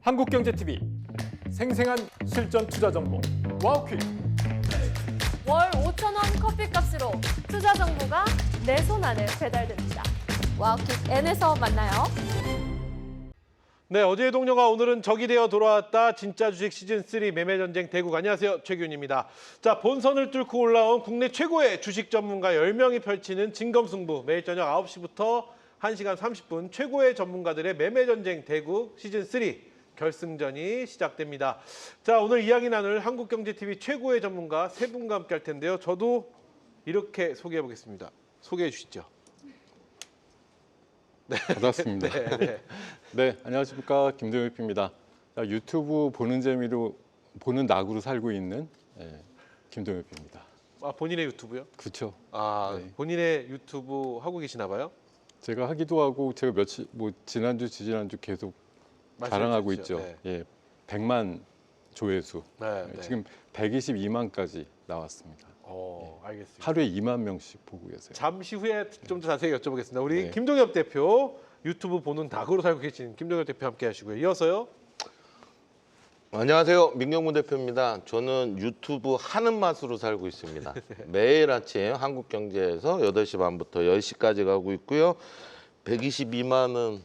한국경제TV 생생한 실전 투자 정보 와우퀴. 월 5,000원 커피값으로 투자 정보가 내 손 안에 배달됩니다. 와우킥 N에서 만나요. 네, 어제의 동료가 오늘은 적이 되어 돌아왔다. 진짜 주식 시즌3 매매전쟁 대국. 안녕하세요, 최규훈입니다. 자, 본선을 뚫고 올라온 국내 최고의 주식 전문가 10명이 펼치는 진검승부. 매일 저녁 9시부터 1시간 30분 최고의 전문가들의 매매전쟁 대국 시즌3 결승전이 시작됩니다. 자, 오늘 이야기 나눌 한국경제TV 최고의 전문가 세 분과 함께 할 텐데요. 저도 이렇게 소개해 보겠습니다. 소개해 주시죠. 반갑습니다. 네, 안녕하십니까, 김동엽입니다. 유튜브 보는 재미로 보는 낙으로 살고 있는 김동엽입니다. 아, 본인의 유튜브요? 그렇죠. 아, 네. 본인의 유튜브 하고 계시나 봐요? 제가 하기도 하고 제가 며칠 지난주 지지난주 계속 자랑하고 말씀해 있죠. 주시죠. 예, 100만 조회수. 네, 네. 지금 122만까지 나왔습니다. 알겠습니다. 하루에 2만 명씩 보고 계세요. 잠시 후에 좀 더 자세히 여쭤보겠습니다. 우리 네. 김동엽 대표 유튜브 보는 닭으로 살고 계신 김동엽 대표 함께 하시고요. 이어서요. 안녕하세요. 민경무 대표입니다. 저는 유튜브 하는 맛으로 살고 있습니다. 매일 아침 한국경제에서 8시 반부터 10시까지 가고 있고요. 122만은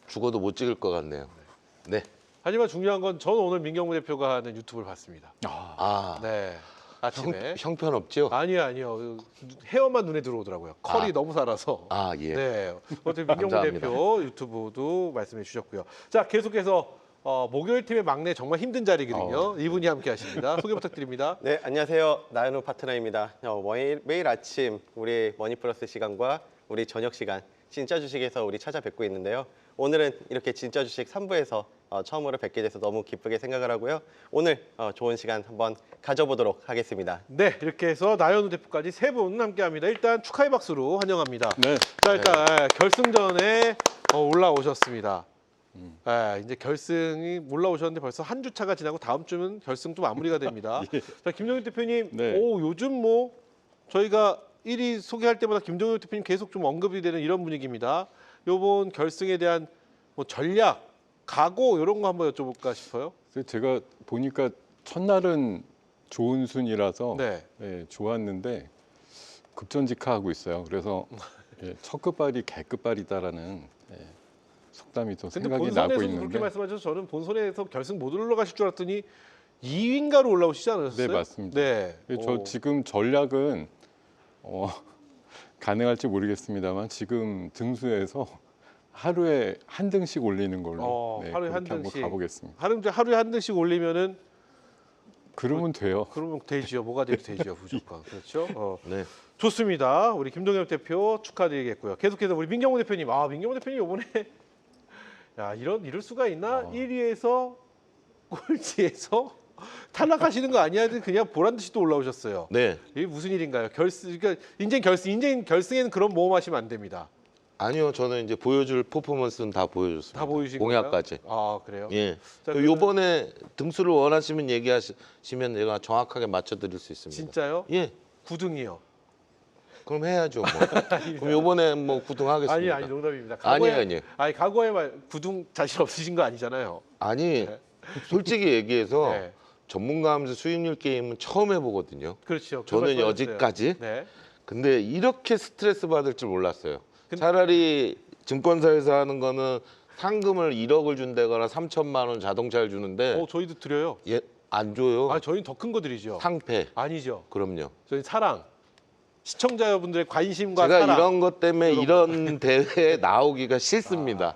죽어도 못 찍을 것 같네요. 네. 하지만 중요한 건 저는 오늘 민경무 대표가 하는 유튜브를 봤습니다. 아, 네. 아침에. 형편없죠? 아니요. 헤어만 눈에 들어오더라고요. 컬이 너무 살아서. 아, 예. 네. 어쨌든 민경무 감사합니다. 대표 유튜브도 말씀해 주셨고요. 자, 계속해서 목요일 팀의 막내 정말 힘든 자리거든요. 이분이 함께 하십니다. 소개 부탁드립니다. 네, 안녕하세요. 나연우 파트너입니다. 매일 아침 우리 머니플러스 시간과 우리 저녁 시간 진짜 주식에서 우리 찾아뵙고 있는데요. 오늘은 이렇게 진짜 주식 3부에서 처음으로 뵙게 돼서 너무 기쁘게 생각을 하고요. 오늘 좋은 시간 한번 가져보도록 하겠습니다. 네, 이렇게 해서 나연우 대표까지 세 분 함께합니다. 일단 축하의 박수로 환영합니다. 네. 자, 일단 결승전에 올라오셨습니다. 이제 결승이 올라오셨는데 벌써 한 주 차가 지나고 다음 주면 결승도 마무리가 됩니다. 자, 김종윤 대표님, 네. 요즘 저희가 1위 소개할 때마다 김종윤 대표님 계속 좀 언급이 되는 이런 분위기입니다. 요번 결승에 대한 전략, 각오 이런 거 한번 여쭤볼까 싶어요. 그래서 제가 보니까 첫날은 좋은 순이라서 네. 좋았는데 급전직하하고 있어요. 그래서 첫 끝발이 개 끝발이다라는 속담이 또 근데 생각이 나고 본선에서도 있는데. 그렇게 말씀하셔서 저는 본선에서 결승 못 올라가실 줄 알았더니 2위인가로 올라오시지 않으셨어요? 네, 맞습니다. 네. 저 지금 전략은 가능할지 모르겠습니다만 지금 등수에서 하루에 한 등씩 올리는 걸로 하루에 한 그렇게 한번 등씩. 가보겠습니다. 하루에 한 등씩 올리면은 그러면 돼요. 그러면 되지요. 뭐가 돼도 되지요. 무조건. 그렇죠? 네. 좋습니다. 우리 김동엽 대표 축하드리겠고요. 계속해서 우리 민경호 대표님. 민경호 대표님 이번에 이럴 수가 있나? 1위에서 꼴찌에서 탈락하시는 거 아니야? 그냥 보란 듯이 또 올라오셨어요. 네. 이게 무슨 일인가요? 그러니까 인생 결승에는 그런 모험하시면 안 됩니다. 아니요. 저는 이제 보여줄 퍼포먼스는 다 보여줬습니다. 다 보여주신 공약까지. 건가요? 그래요? 예. 자, 또 요번에 등수를 원하시면 얘기하시면 제가 정확하게 맞춰드릴 수 있습니다. 진짜요? 예. 9등이요. 그럼 해야죠. 그럼 요번에 9등 하겠습니다. 아니 농담입니다. 아니에요. 과거에 9등 자신 없으신 거 아니잖아요. 아니 솔직히 얘기해서 네. 전문가 하면서 수익률 게임은 처음 해보거든요. 그렇죠. 그 저는 말씀하셨어요. 여지까지. 네. 근데 이렇게 스트레스 받을 줄 몰랐어요. 차라리 증권사에서 하는 거는 상금을 1억을 준다거나 3천만 원 자동차를 주는데 저희도 드려요. 안 줘요. 저희는 더 큰 거 드리죠. 상패. 아니죠. 그럼요. 저희 사랑. 시청자 여러분들의 관심과 제가 사랑. 이런 것 때문에 이런 대회에 나오기가 싫습니다.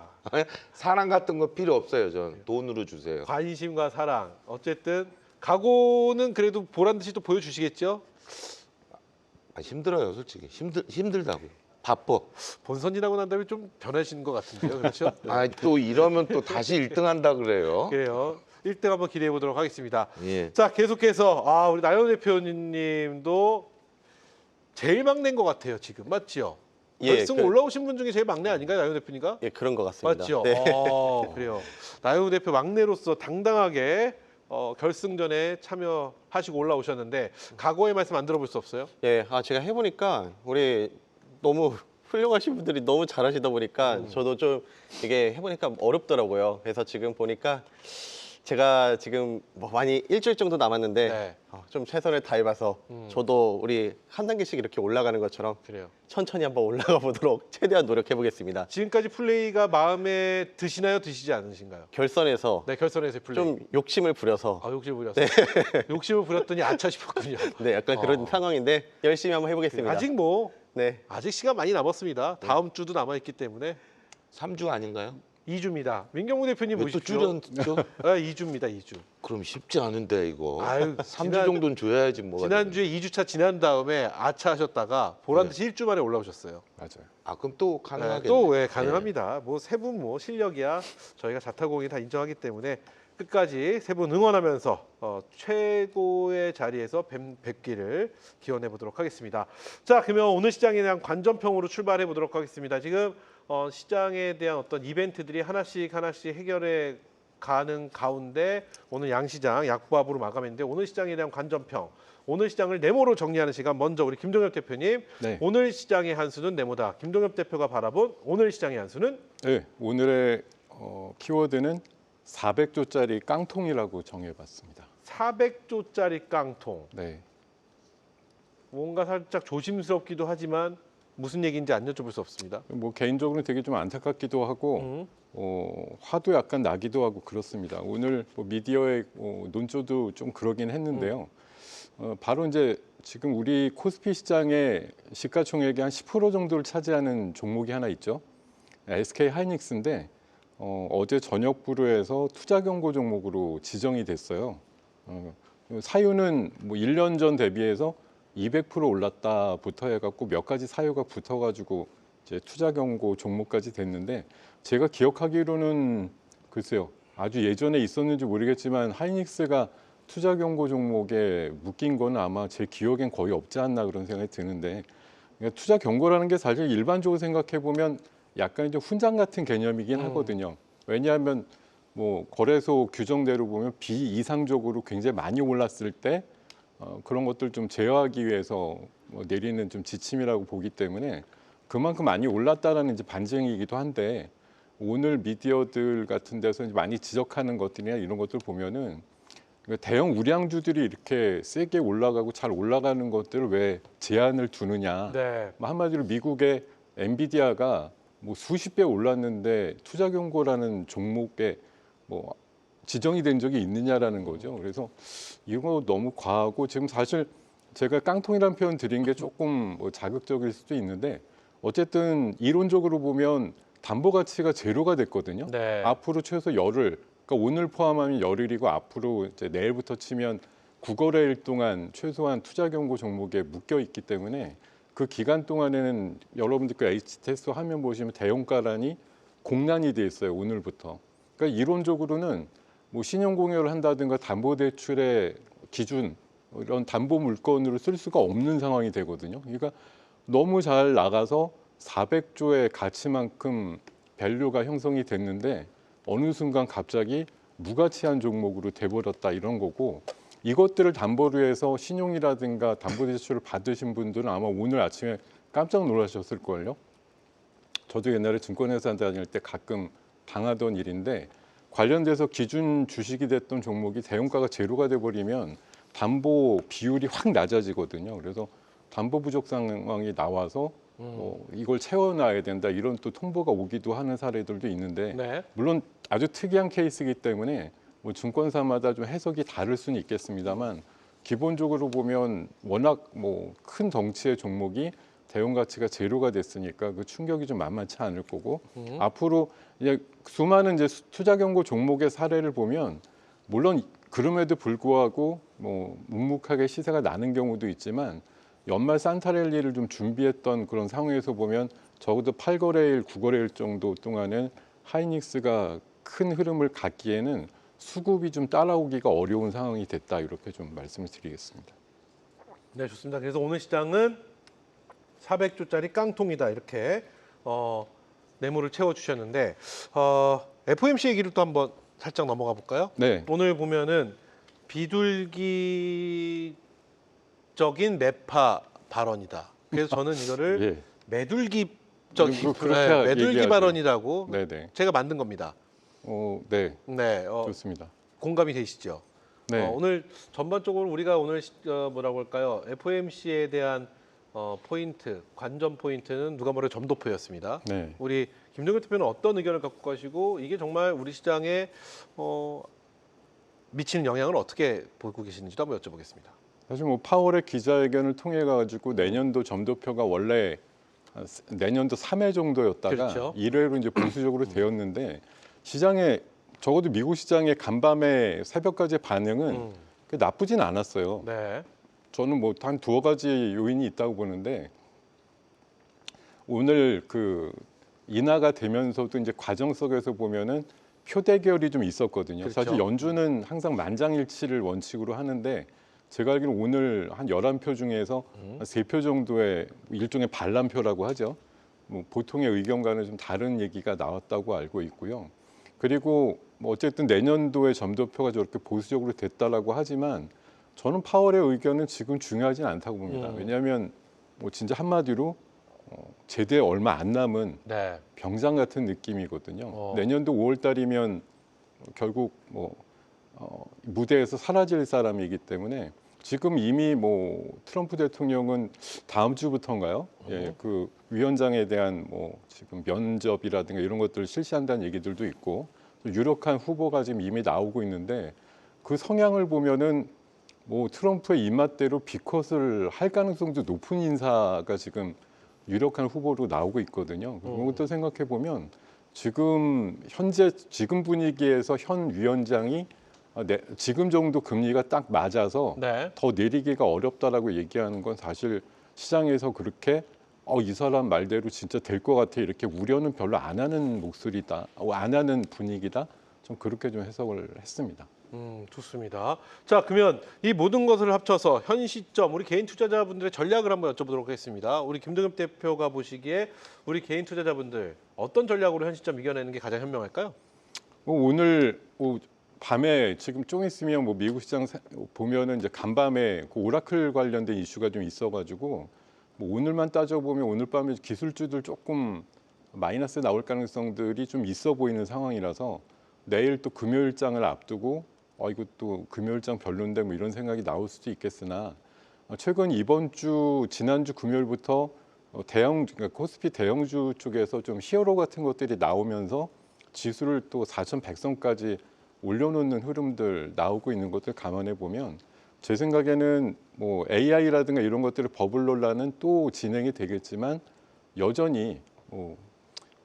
사랑 같은 거 필요 없어요. 전 돈으로 주세요. 관심과 사랑. 어쨌든 각오는 그래도 보란 듯이 또 보여주시겠죠? 힘들어요, 솔직히. 힘들다고. 바빠. 본선 지나고 난 다음에 좀 변하시는 것 같은데요. 그렇죠? 네. 또 이러면 또 다시 1등 한다 그래요. 그래요. 1등 한번 기대해 보도록 하겠습니다. 예. 자, 계속해서 우리 나연 대표님도 제일 막내인 것 같아요, 지금. 맞죠? 예, 결승 올라오신 분 중에 제일 막내 아닌가요, 나연 대표님가? 예, 그런 것 같습니다. 맞죠? 네. 그래요. 나연 대표 막내로서 당당하게 결승전에 참여하시고 올라오셨는데 각오의 말씀 안 들어볼 수 없어요? 예, 제가 해보니까 우리 너무 훌륭하신 분들이 너무 잘하시다 보니까 저도 좀 이게 해보니까 어렵더라고요. 그래서 지금 보니까 제가 지금 뭐 많이 일주일 정도 남았는데 네. 좀 최선을 다해봐서 저도 우리 한 단계씩 이렇게 올라가는 것처럼 그래요. 천천히 한번 올라가 보도록 최대한 노력해 보겠습니다. 지금까지 플레이가 마음에 드시나요, 드시지 않으신가요? 결선에서 네, 결선에서의 플레이. 좀 욕심을 부려서 아, 욕심을 부렸어요. 욕심을 부렸더니 아차 싶었군요. 네, 약간 그런 상황인데 열심히 한번 해보겠습니다. 아직 뭐 네, 아직 시간 많이 남았습니다. 다음 주도 남아 있기 때문에 3주 아닌가요? 2주입니다. 민경무 대표님 왜 또 모십시오. 줄였죠? 아, 2주입니다. 2주. 그럼 쉽지 않은데 이거. 아유, 3주 정도는 줘야지 뭐가. 지난주에 2주차 지난 다음에 아차 하셨다가 보란 듯이 1주 만에 올라오셨어요. 맞아요. 아 그럼 또 가능하겠네. 또 왜 가능합니다. 뭐 세 분 뭐 실력이야 저희가 자타공인 다 인정하기 때문에 끝까지 세 분 응원하면서 최고의 자리에서 뵙기를 기원해 보도록 하겠습니다. 자, 그러면 오늘 시장에 대한 관전평으로 출발해 보도록 하겠습니다. 지금 시장에 대한 어떤 이벤트들이 하나씩 해결해 가는 가운데 오늘 양시장 약보합으로 마감했는데 오늘 시장에 대한 관전평, 오늘 시장을 네모로 정리하는 시간 먼저 우리 김동엽 대표님. 네. 오늘 시장의 한 수는 네모다. 김동엽 대표가 바라본 오늘 시장의 한 수는 네, 오늘의 키워드는 400조짜리 깡통이라고 정해봤습니다. 400조짜리 깡통. 네, 뭔가 살짝 조심스럽기도 하지만 무슨 얘기인지 안 여쭤볼 수 없습니다. 뭐 개인적으로는 되게 좀 안타깝기도 하고 화도 약간 나기도 하고 그렇습니다. 오늘 뭐 미디어의 논조도 좀 그러긴 했는데요. 바로 이제 지금 우리 코스피 시장의 시가총액의 한 10% 정도를 차지하는 종목이 하나 있죠. SK 하이닉스인데 어제 저녁부로 해서 투자 경고 종목으로 지정이 됐어요. 사유는 뭐 1년 전 대비해서 200% 올랐다부터 해갖고 몇 가지 사유가 붙어가지고 이제 투자 경고 종목까지 됐는데 제가 기억하기로는 글쎄요 아주 예전에 있었는지 모르겠지만 하이닉스가 투자 경고 종목에 묶인 건 아마 제 기억엔 거의 없지 않나 그런 생각이 드는데 그러니까 투자 경고라는 게 사실 일반적으로 생각해 보면 약간 이제 훈장 같은 개념이긴 하거든요. 왜냐하면 뭐 거래소 규정대로 보면 비이상적으로 굉장히 많이 올랐을 때 그런 것들 좀 제어하기 위해서 뭐 내리는 좀 지침이라고 보기 때문에 그만큼 많이 올랐다라는 이제 반증이기도 한데 오늘 미디어들 같은 데서 이제 많이 지적하는 것들이나 이런 것들 보면은 대형 우량주들이 이렇게 세게 올라가고 잘 올라가는 것들을 왜 제한을 두느냐. 네. 뭐 한마디로 미국의 엔비디아가 뭐 수십 배 올랐는데 투자 경고라는 종목에 뭐 지정이 된 적이 있느냐라는 거죠. 그래서 이거 너무 과하고 지금 사실 제가 깡통이라는 표현 드린 게 조금 뭐 자극적일 수도 있는데 어쨌든 이론적으로 보면 담보 가치가 제로가 됐거든요. 네. 앞으로 최소 열흘, 그러니까 오늘 포함하면 열흘이고 앞으로 이제 내일부터 치면 9거래일 동안 최소한 투자 경고 종목에 묶여 있기 때문에 그 기간 동안에는 여러분들 그 H테스트 화면 보시면 대형가란이 공란이 돼 있어요. 오늘부터. 그러니까 이론적으로는 뭐 신용 공여를 한다든가 담보대출의 기준 이런 담보 물건으로 쓸 수가 없는 상황이 되거든요. 그러니까 너무 잘 나가서 400조의 가치만큼 밸류가 형성이 됐는데 어느 순간 갑자기 무가치한 종목으로 돼버렸다 이런 거고 이것들을 담보로 해서 신용이라든가 담보대출을 받으신 분들은 아마 오늘 아침에 깜짝 놀라셨을걸요. 저도 옛날에 증권회사 다닐 때 가끔 당하던 일인데 관련돼서 기준 주식이 됐던 종목이 대형가가 제로가 돼버리면 담보 비율이 확 낮아지거든요. 그래서 담보 부족 상황이 나와서 이걸 채워놔야 된다 이런 또 통보가 오기도 하는 사례들도 있는데 네. 물론 아주 특이한 케이스이기 때문에 뭐 증권사마다 좀 해석이 다를 수는 있겠습니다만 기본적으로 보면 워낙 뭐 큰 덩치의 종목이 대응 가치가 제로가 됐으니까 그 충격이 좀 만만치 않을 거고 앞으로 이제 수많은 이제 투자 경고 종목의 사례를 보면 물론 그럼에도 불구하고 뭐 묵묵하게 시세가 나는 경우도 있지만 연말 산타랠리를 좀 준비했던 그런 상황에서 보면 적어도 8거래일, 9거래일 정도 동안은 하이닉스가 큰 흐름을 갖기에는 수급이 좀 따라오기가 어려운 상황이 됐다 이렇게 좀 말씀을 드리겠습니다. 네, 좋습니다. 그래서 오늘 시장은 400조짜리 깡통이다 이렇게 네모를 채워주셨는데 FOMC 얘기를 또 한번 살짝 넘어가 볼까요? 네, 오늘 보면은 비둘기적인 매파 발언이다. 그래서 저는 이거를 예. 저기 그렇게 매둘기 얘기하죠. 발언이라고 네네. 제가 만든 겁니다. 네, 네, 좋습니다. 공감이 되시죠? 네. 오늘 전반적으로 우리가 오늘 뭐라고 할까요? FOMC에 대한 포인트, 관전 포인트는 누가 뭐래도 점도표였습니다. 네. 우리 김종현 대표는 어떤 의견을 갖고 가시고 이게 정말 우리 시장에 미치는 영향을 어떻게 보고 계시는지도 한번 여쭤보겠습니다. 사실 뭐 파월의 기자회견을 통해 가지고 내년도 점도표가 원래 내년도 3회 정도였다가 그렇죠. 1회로 이제 보수적으로 되었는데 시장에 적어도 미국 시장의 간밤에 새벽까지의 반응은 나쁘진 않았어요. 네. 저는 뭐 한 두어 가지 요인이 있다고 보는데 오늘 그 인하가 되면서도 이제 과정 속에서 보면은 표 대결이 좀 있었거든요. 그렇죠. 사실 연준은 항상 만장일치를 원칙으로 하는데 제가 알기로는 오늘 한 11표 중에서 한 3표 정도의 일종의 반란표라고 하죠. 뭐 보통의 의견과는 좀 다른 얘기가 나왔다고 알고 있고요. 그리고 뭐 어쨌든 내년도의 점도표가 저렇게 보수적으로 됐다라고 하지만 저는 파월의 의견은 지금 중요하진 않다고 봅니다. 왜냐하면 뭐 진짜 한마디로 제대에 얼마 안 남은 네. 병장 같은 느낌이거든요. 어. 내년도 5월 달이면 결국 뭐 무대에서 사라질 사람이기 때문에 지금 이미 뭐 트럼프 대통령은 다음 주부터인가요? 예, 그 위원장에 대한 뭐 지금 면접이라든가 이런 것들을 실시한다는 얘기들도 있고 유력한 후보가 지금 이미 나오고 있는데 그 성향을 보면은 뭐 트럼프의 입맛대로 비컷을 할 가능성도 높은 인사가 지금 유력한 후보로 나오고 있거든요. 그런 것도 생각해 보면 지금 현재 지금 분위기에서 현 위원장이 지금 정도 금리가 딱 맞아서 네. 더 내리기가 어렵다라고 얘기하는 건 사실 시장에서 그렇게 이 사람 말대로 진짜 될 것 같아 이렇게 우려는 별로 안 하는 목소리다, 안 하는 분위기다. 좀 그렇게 좀 해석을 했습니다. 좋습니다. 자, 그러면 이 모든 것을 합쳐서 현 시점 우리 개인 투자자분들의 전략을 한번 여쭤보도록 하겠습니다. 우리 김동엽 대표가 보시기에 우리 개인 투자자분들 어떤 전략으로 현 시점 이겨내는 게 가장 현명할까요? 오늘 밤에 지금 좀 있으면 뭐 미국 시장 보면은 이제 간밤에 그 오라클 관련된 이슈가 좀 있어가지고 뭐 오늘만 따져보면 오늘 밤에 기술주들 조금 마이너스 나올 가능성들이 좀 있어 보이는 상황이라서 내일 또 금요일장을 앞두고 이것도 금요일장 별론데 뭐 이런 생각이 나올 수도 있겠으나 최근 이번 주 지난주 금요일부터 그러니까 코스피 대형주 쪽에서 좀 히어로 같은 것들이 나오면서 지수를 또 4,100선까지 올려놓는 흐름들 나오고 있는 것들 감안해 보면 제 생각에는 뭐 AI라든가 이런 것들을 버블 논란은 또 진행이 되겠지만 여전히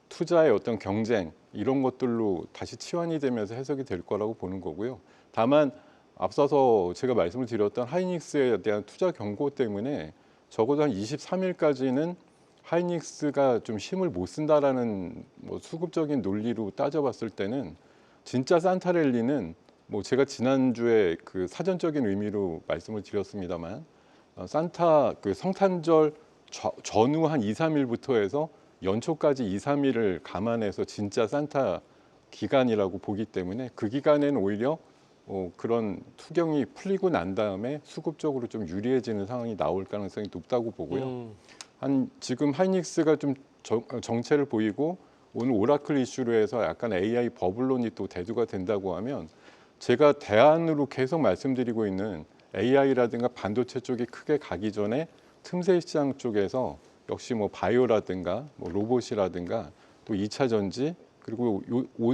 투자의 어떤 경쟁 이런 것들로 다시 치환이 되면서 해석이 될 거라고 보는 거고요. 다만 앞서서 제가 말씀을 드렸던 하이닉스에 대한 투자 경고 때문에 적어도 한 23일까지는 하이닉스가 좀 힘을 못 쓴다라는 뭐 수급적인 논리로 따져봤을 때는 진짜 산타랠리는 뭐 제가 지난주에 그 사전적인 의미로 말씀을 드렸습니다만 산타 그 성탄절 전후 한 2, 3일부터 해서 연초까지 2, 3일을 감안해서 진짜 산타 기간이라고 보기 때문에 그 기간에는 오히려 그런 투경이 풀리고 난 다음에 수급적으로 좀 유리해지는 상황이 나올 가능성이 높다고 보고요. 지금 하이닉스가 좀 정체를 보이고 오늘 오라클 이슈로 해서 약간 AI 버블론이 또 대두가 된다고 하면 제가 대안으로 계속 말씀드리고 있는 AI라든가 반도체 쪽이 크게 가기 전에 틈새 시장 쪽에서 역시 뭐 바이오라든가 뭐 로봇이라든가 또 2차 전지 그리고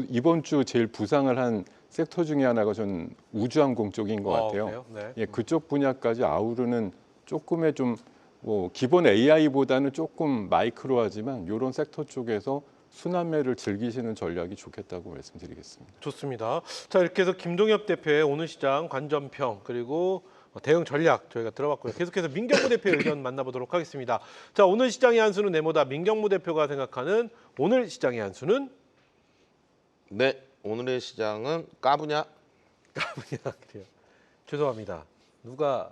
이번 주 제일 부상을 한 섹터 중에 하나가 전 우주항공 쪽인 것 같아요. 그래요? 네. 예, 그쪽 분야까지 아우르는 조금의 좀 뭐 기본 AI보다는 조금 마이크로하지만 이런 섹터 쪽에서 순환매를 즐기시는 전략이 좋겠다고 말씀드리겠습니다. 좋습니다. 자, 이렇게 해서 김동엽 대표의 오늘 시장 관전평 그리고 대응 전략 저희가 들어봤고요. 계속해서 민경무 대표의 의견 만나보도록 하겠습니다. 자, 오늘 시장의 한 수는 네모다. 민경무 대표가 생각하는 오늘 시장의 한 수는 네, 오늘의 시장은 까부냐? 그래요. 죄송합니다. 누가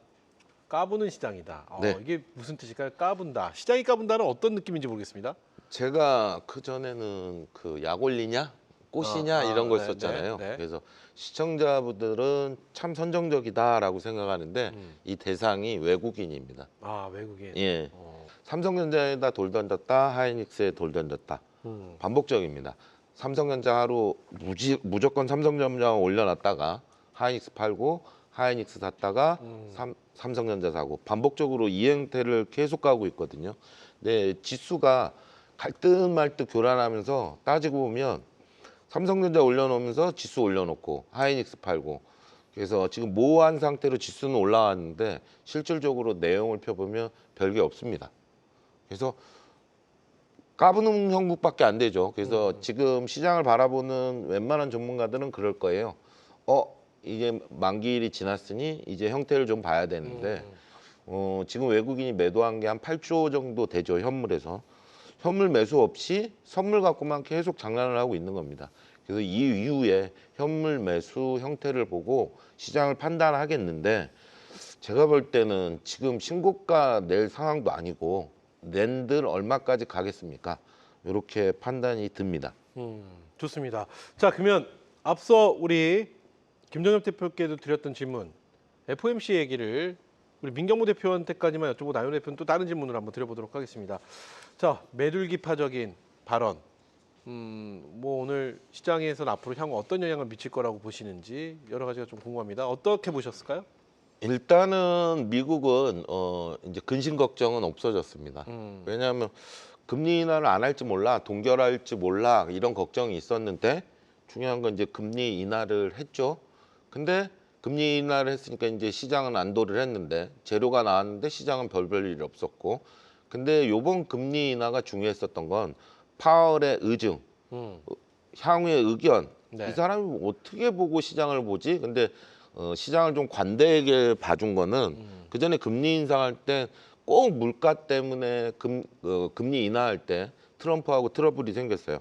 까부는 시장이다. 네. 이게 무슨 뜻일까요? 까분다. 시장이 까분다는 어떤 느낌인지 모르겠습니다. 제가 그 전에는 그 약 올리냐, 꽃이냐 이런 거 썼잖아요. 네. 그래서 시청자분들은 참 선정적이다라고 생각하는데 이 대상이 외국인입니다. 외국인. 예. 삼성전자에다 돌 던졌다, 하이닉스에 돌 던졌다. 반복적입니다. 삼성전자 하루 무조건 삼성전자 올려놨다가 하이닉스 팔고 하이닉스 샀다가 삼성전자 사고 반복적으로 이 형태를 계속 가고 있거든요. 네, 지수가 갈듯 말듯 교란하면서 따지고 보면 삼성전자 올려놓으면서 지수 올려놓고 하이닉스 팔고 그래서 지금 모호한 상태로 지수는 올라왔는데 실질적으로 내용을 펴보면 별게 없습니다. 그래서 까부는 형국밖에 안 되죠. 그래서 지금 시장을 바라보는 웬만한 전문가들은 그럴 거예요. 이제 만기일이 지났으니 이제 형태를 좀 봐야 되는데 지금 외국인이 매도한 게 한 8조 정도 되죠. 현물에서. 현물 매수 없이 선물 갖고만 계속 장난을 하고 있는 겁니다. 그래서 이 이후에 현물 매수 형태를 보고 시장을 판단하겠는데 제가 볼 때는 지금 신고가 낼 상황도 아니고 낸들 얼마까지 가겠습니까? 이렇게 판단이 듭니다. 좋습니다. 자, 그러면 앞서 우리 김정엽 대표께도 드렸던 질문, FOMC 얘기를 우리 민경무 대표한테까지만 여쭤보고 나윤 대표는 또 다른 질문을 한번 드려보도록 하겠습니다. 자, 매둘기파적인 발언, 뭐 오늘 시장에서는 앞으로 향후 어떤 영향을 미칠 거라고 보시는지 여러 가지가 좀 궁금합니다. 어떻게 보셨을까요? 일단은 미국은 이제 근심 걱정은 없어졌습니다. 왜냐하면 금리 인하를 안 할지 몰라, 동결할지 몰라 이런 걱정이 있었는데 중요한 건 이제 금리 인하를 했죠. 근데 금리 인하를 했으니까 이제 시장은 안도를 했는데 재료가 나왔는데 시장은 별 일이 없었고 근데 요번 금리 인하가 중요했었던 건 파월의 의증, 향후의 의견 네. 이 사람이 어떻게 보고 시장을 보지? 근데 시장을 좀 관대하게 봐준 거는 그 전에 금리 인상할 때 꼭 물가 때문에 금리 인하할 때 트럼프하고 트러블이 생겼어요.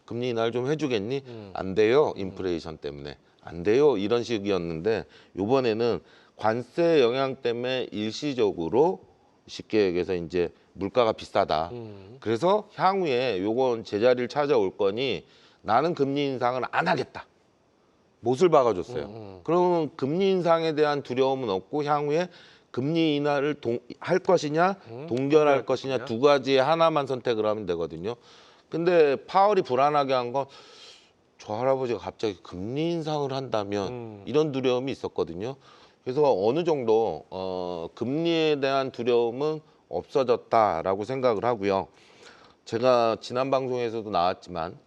금리 인하를 좀 해주겠니? 안 돼요. 인플레이션 때문에. 안 돼요. 이런 식이었는데 이번에는 관세 영향 때문에 일시적으로 쉽게 얘기해서 이제 물가가 비싸다. 그래서 향후에 요건 제자리를 찾아올 거니 나는 금리 인상을 안 하겠다. 못을 박아줬어요. 그러면 금리 인상에 대한 두려움은 없고 향후에 금리 인하를 할 것이냐 동결할 것이냐 두 가지에 하나만 선택을 하면 되거든요. 근데 파월이 불안하게 한 건 저 할아버지가 갑자기 금리 인상을 한다면 이런 두려움이 있었거든요. 그래서 어느 정도 금리에 대한 두려움은 없어졌다라고 생각을 하고요. 제가 지난 방송에서도 나왔지만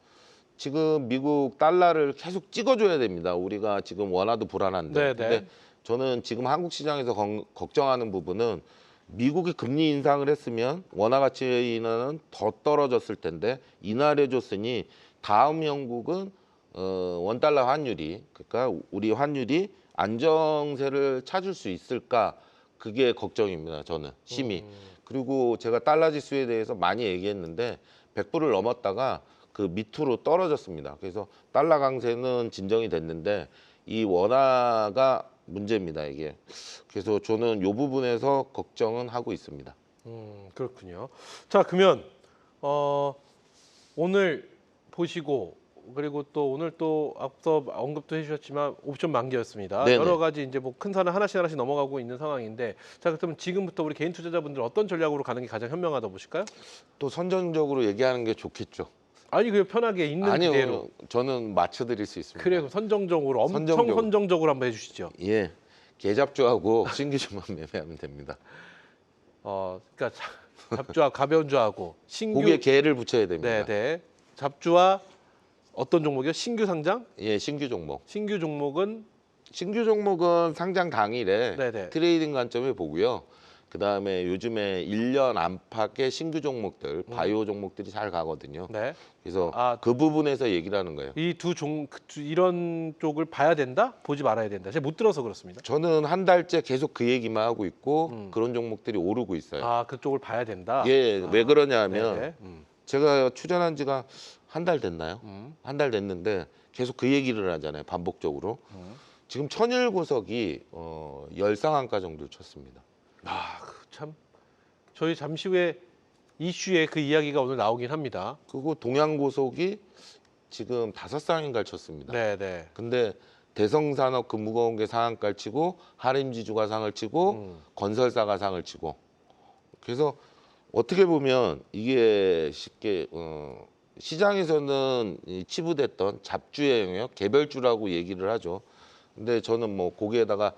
지금 미국 달러를 계속 찍어줘야 됩니다. 우리가 지금 원화도 불안한데. 네네. 근데 저는 지금 한국 시장에서 걱정하는 부분은 미국이 금리 인상을 했으면 원화 가치 인하는 더 떨어졌을 텐데 인하를 해줬으니 다음 영국은 원달러 환율이 그러니까 우리 환율이 안정세를 찾을 수 있을까 그게 걱정입니다. 저는 심히. 그리고 제가 달러 지수에 대해서 많이 얘기했는데 100불을 넘었다가 그 밑으로 떨어졌습니다. 그래서 달러 강세는 진정이 됐는데 이 원화가 문제입니다, 이게. 그래서 저는 이 부분에서 걱정은 하고 있습니다. 그렇군요. 자, 그러면 오늘 보시고 그리고 또 오늘 또 앞서 언급도 해주셨지만 옵션 만기였습니다. 네네. 여러 가지 이제 뭐 큰 산을 하나씩 넘어가고 있는 상황인데, 자, 그렇다면 지금부터 우리 개인 투자자분들 어떤 전략으로 가는 게 가장 현명하다 보실까요? 또 선정적으로 얘기하는 게 좋겠죠. 아니, 그 편하게 있는 아니요, 그대로. 저는 맞춰드릴 수 있습니다. 그래, 그럼 선정적으로 엄청 선정적으로. 선정적으로 한번 해주시죠. 예, 계잡주하고 신규주만 매매하면 됩니다. 그러니까 잡주와 가벼운 주하고 신규. 거기에 개를 붙여야 됩니다. 네. 잡주와 어떤 종목이요? 신규 상장? 예, 신규 종목. 신규 종목은 신규 종목은 상장 당일에 네네. 트레이딩 관점에 보고요. 그다음에 요즘에 1년 안팎의 신규 종목들, 바이오 종목들이 잘 가거든요. 네. 그래서 아, 그 부분에서 얘기를 하는 거예요. 이 이런 쪽을 봐야 된다? 보지 말아야 된다. 제가 못 들어서 그렇습니다. 저는 한 달째 계속 그 얘기만 하고 있고 그런 종목들이 오르고 있어요. 아, 그쪽을 봐야 된다. 예, 왜 그러냐면 네네. 제가 출연한 지가 한 달 됐나요? 한 달 됐는데 계속 그 얘기를 하잖아요. 반복적으로. 지금 천일고석이 열상한가 정도를 쳤습니다. 참 저희 잠시 후에 이슈에 그 이야기가 오늘 나오긴 합니다. 그리고 동양고속이 지금 5상인가를 쳤습니다. 네네. 근데 대성산업 그 무거운 게 상한가를 치고 하림지주가 상을 치고 건설사가 상을 치고 그래서 어떻게 보면 이게 쉽게 시장에서는 이 치부됐던 잡주의 영역, 개별주라고 얘기를 하죠. 근데 저는 뭐 거기에다가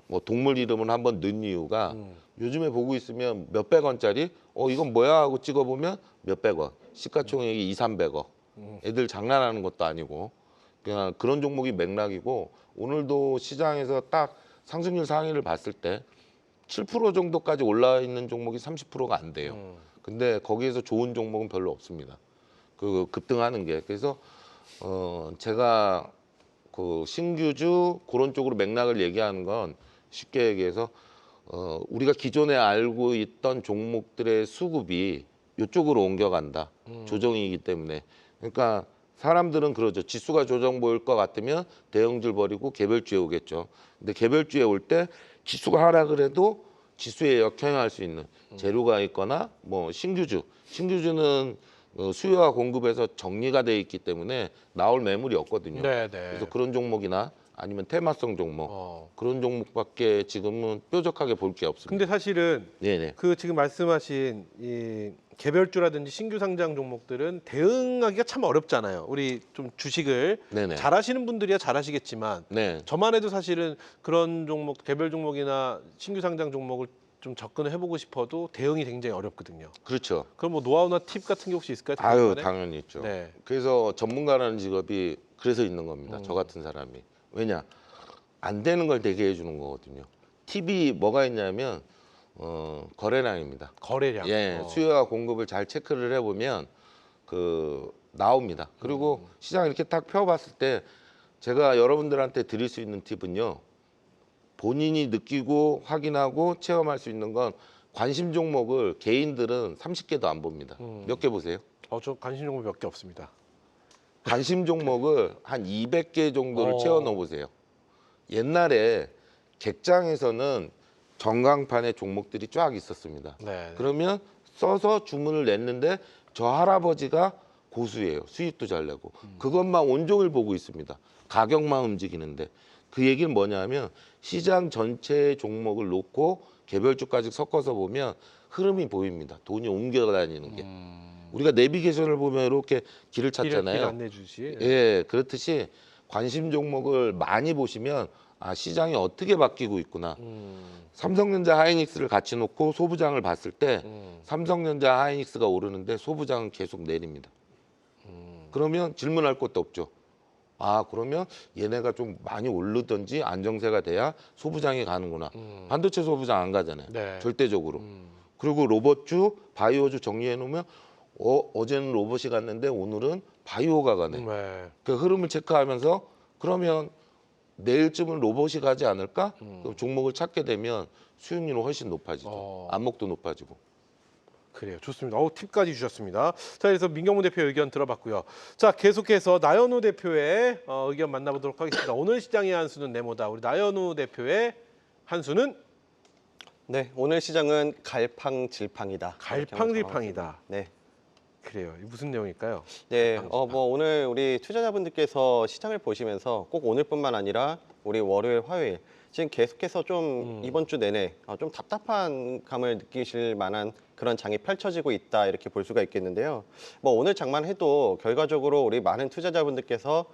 뭐 동물 이름을 한번 넣은 이유가 요즘에 보고 있으면 몇백 원짜리 이건 뭐야 하고 찍어보면 몇백 원, 시가총액이 200~300억. 애들 장난하는 것도 아니고 그냥 그런 종목이 맥락이고 오늘도 시장에서 딱 상승률 상위를 봤을 때 7% 정도까지 올라 있는 종목이 30%가 안 돼요. 근데 거기에서 좋은 종목은 별로 없습니다. 그 급등하는 게. 그래서 제가 그 신규주 그런 쪽으로 맥락을 얘기하는 건 쉽게 얘기해서 우리가 기존에 알고 있던 종목들의 수급이 이쪽으로 옮겨간다. 조정이기 때문에. 그러니까 사람들은 그러죠. 지수가 조정 보일 것 같으면 대형주를 버리고 개별주에 오겠죠. 근데 개별주에 올 때 지수가 하락을 해도 지수에 역행할 수 있는 재료가 있거나 뭐 신규주는 수요와 공급에서 정리가 돼 있기 때문에 나올 매물이 없거든요. 네, 네. 그래서 그런 종목이나 아니면 테마성 종목 그런 종목밖에 지금은 뾰족하게 볼 게 없습니다. 근데 사실은 네네. 그 지금 말씀하신 이 개별주라든지 신규 상장 종목들은 대응하기가 참 어렵잖아요. 우리 좀 주식을 네네. 잘하시는 분들이야 잘하시겠지만 네. 저만 해도 사실은 그런 종목, 개별 종목이나 신규 상장 종목을 좀 접근을 해보고 싶어도 대응이 굉장히 어렵거든요. 그렇죠. 그럼 뭐 노하우나 팁 같은 게 혹시 있을까요? 아유, 대응만에? 당연히 있죠. 네. 그래서 전문가라는 직업이 그래서 있는 겁니다. 저 같은 사람이. 왜냐? 안 되는 걸 되게 해주는 거거든요. 팁이 뭐가 있냐면 거래량입니다. 거래량. 예, 수요와 공급을 잘 체크를 해보면 나옵니다. 그리고 시장 이렇게 딱 펴봤을 때 제가 여러분들한테 드릴 수 있는 팁은요. 본인이 느끼고 확인하고 체험할 수 있는 건 관심 종목을 개인들은 30개도 안 봅니다. 몇 개 보세요? 저 관심 종목 몇 개 없습니다. 관심 종목을 한 200개 정도를 어. 채워 넣어 보세요. 옛날에 객장에서는 전광판에 종목들이 쫙 있었습니다. 네. 그러면 써서 주문을 냈는데 저 할아버지가 고수예요. 수익도 잘 내고. 그것만 온종일 보고 있습니다. 가격만 움직이는데. 그 얘기는 뭐냐면 시장 전체의 종목을 놓고 개별주까지 섞어서 보면 흐름이 보입니다. 돈이 옮겨 다니는 게. 우리가 내비게이션을 보면 이렇게 길을 찾잖아요. 길 안내주시. 예, 그렇듯이 관심 종목을 많이 보시면 시장이 어떻게 바뀌고 있구나. 삼성전자 하이닉스를 같이 놓고 소부장을 봤을 때 삼성전자 하이닉스가 오르는데 소부장은 계속 내립니다. 그러면 질문할 것도 없죠. 그러면 얘네가 좀 많이 오르든지 안정세가 돼야 소부장이 가는구나. 반도체 소부장 안 가잖아요. 네. 절대적으로. 그리고 로봇주, 바이오주 정리해 놓으면 어제는 로봇이 갔는데 오늘은 바이오가 가네. 네. 그 흐름을 체크하면서 그러면 내일쯤은 로봇이 가지 않을까? 그럼 종목을 찾게 되면 수익률은 훨씬 높아지죠. 안목도 높아지고. 그래요. 좋습니다. 팁까지 주셨습니다. 자, 그래서 민경무 대표 의견 들어봤고요. 자, 계속해서 나연우 대표의 의견 만나보도록 하겠습니다. 오늘 시장의 한 수는 네모다. 우리 나연우 대표의 한 수는 네, 오늘 시장은 갈팡질팡이다. 갈팡질팡이다. 네. 그래요. 이 무슨 내용일까요? 네, 뭐 오늘 우리 투자자분들께서 시장을 보시면서 꼭 오늘뿐만 아니라 우리 월요일, 화요일 지금 계속해서 좀 이번 주 내내 좀 답답한 감을 느끼실 만한 그런 장이 펼쳐지고 있다 이렇게 볼 수가 있겠는데요. 뭐 오늘 장만 해도 결과적으로 우리 많은 투자자분들께서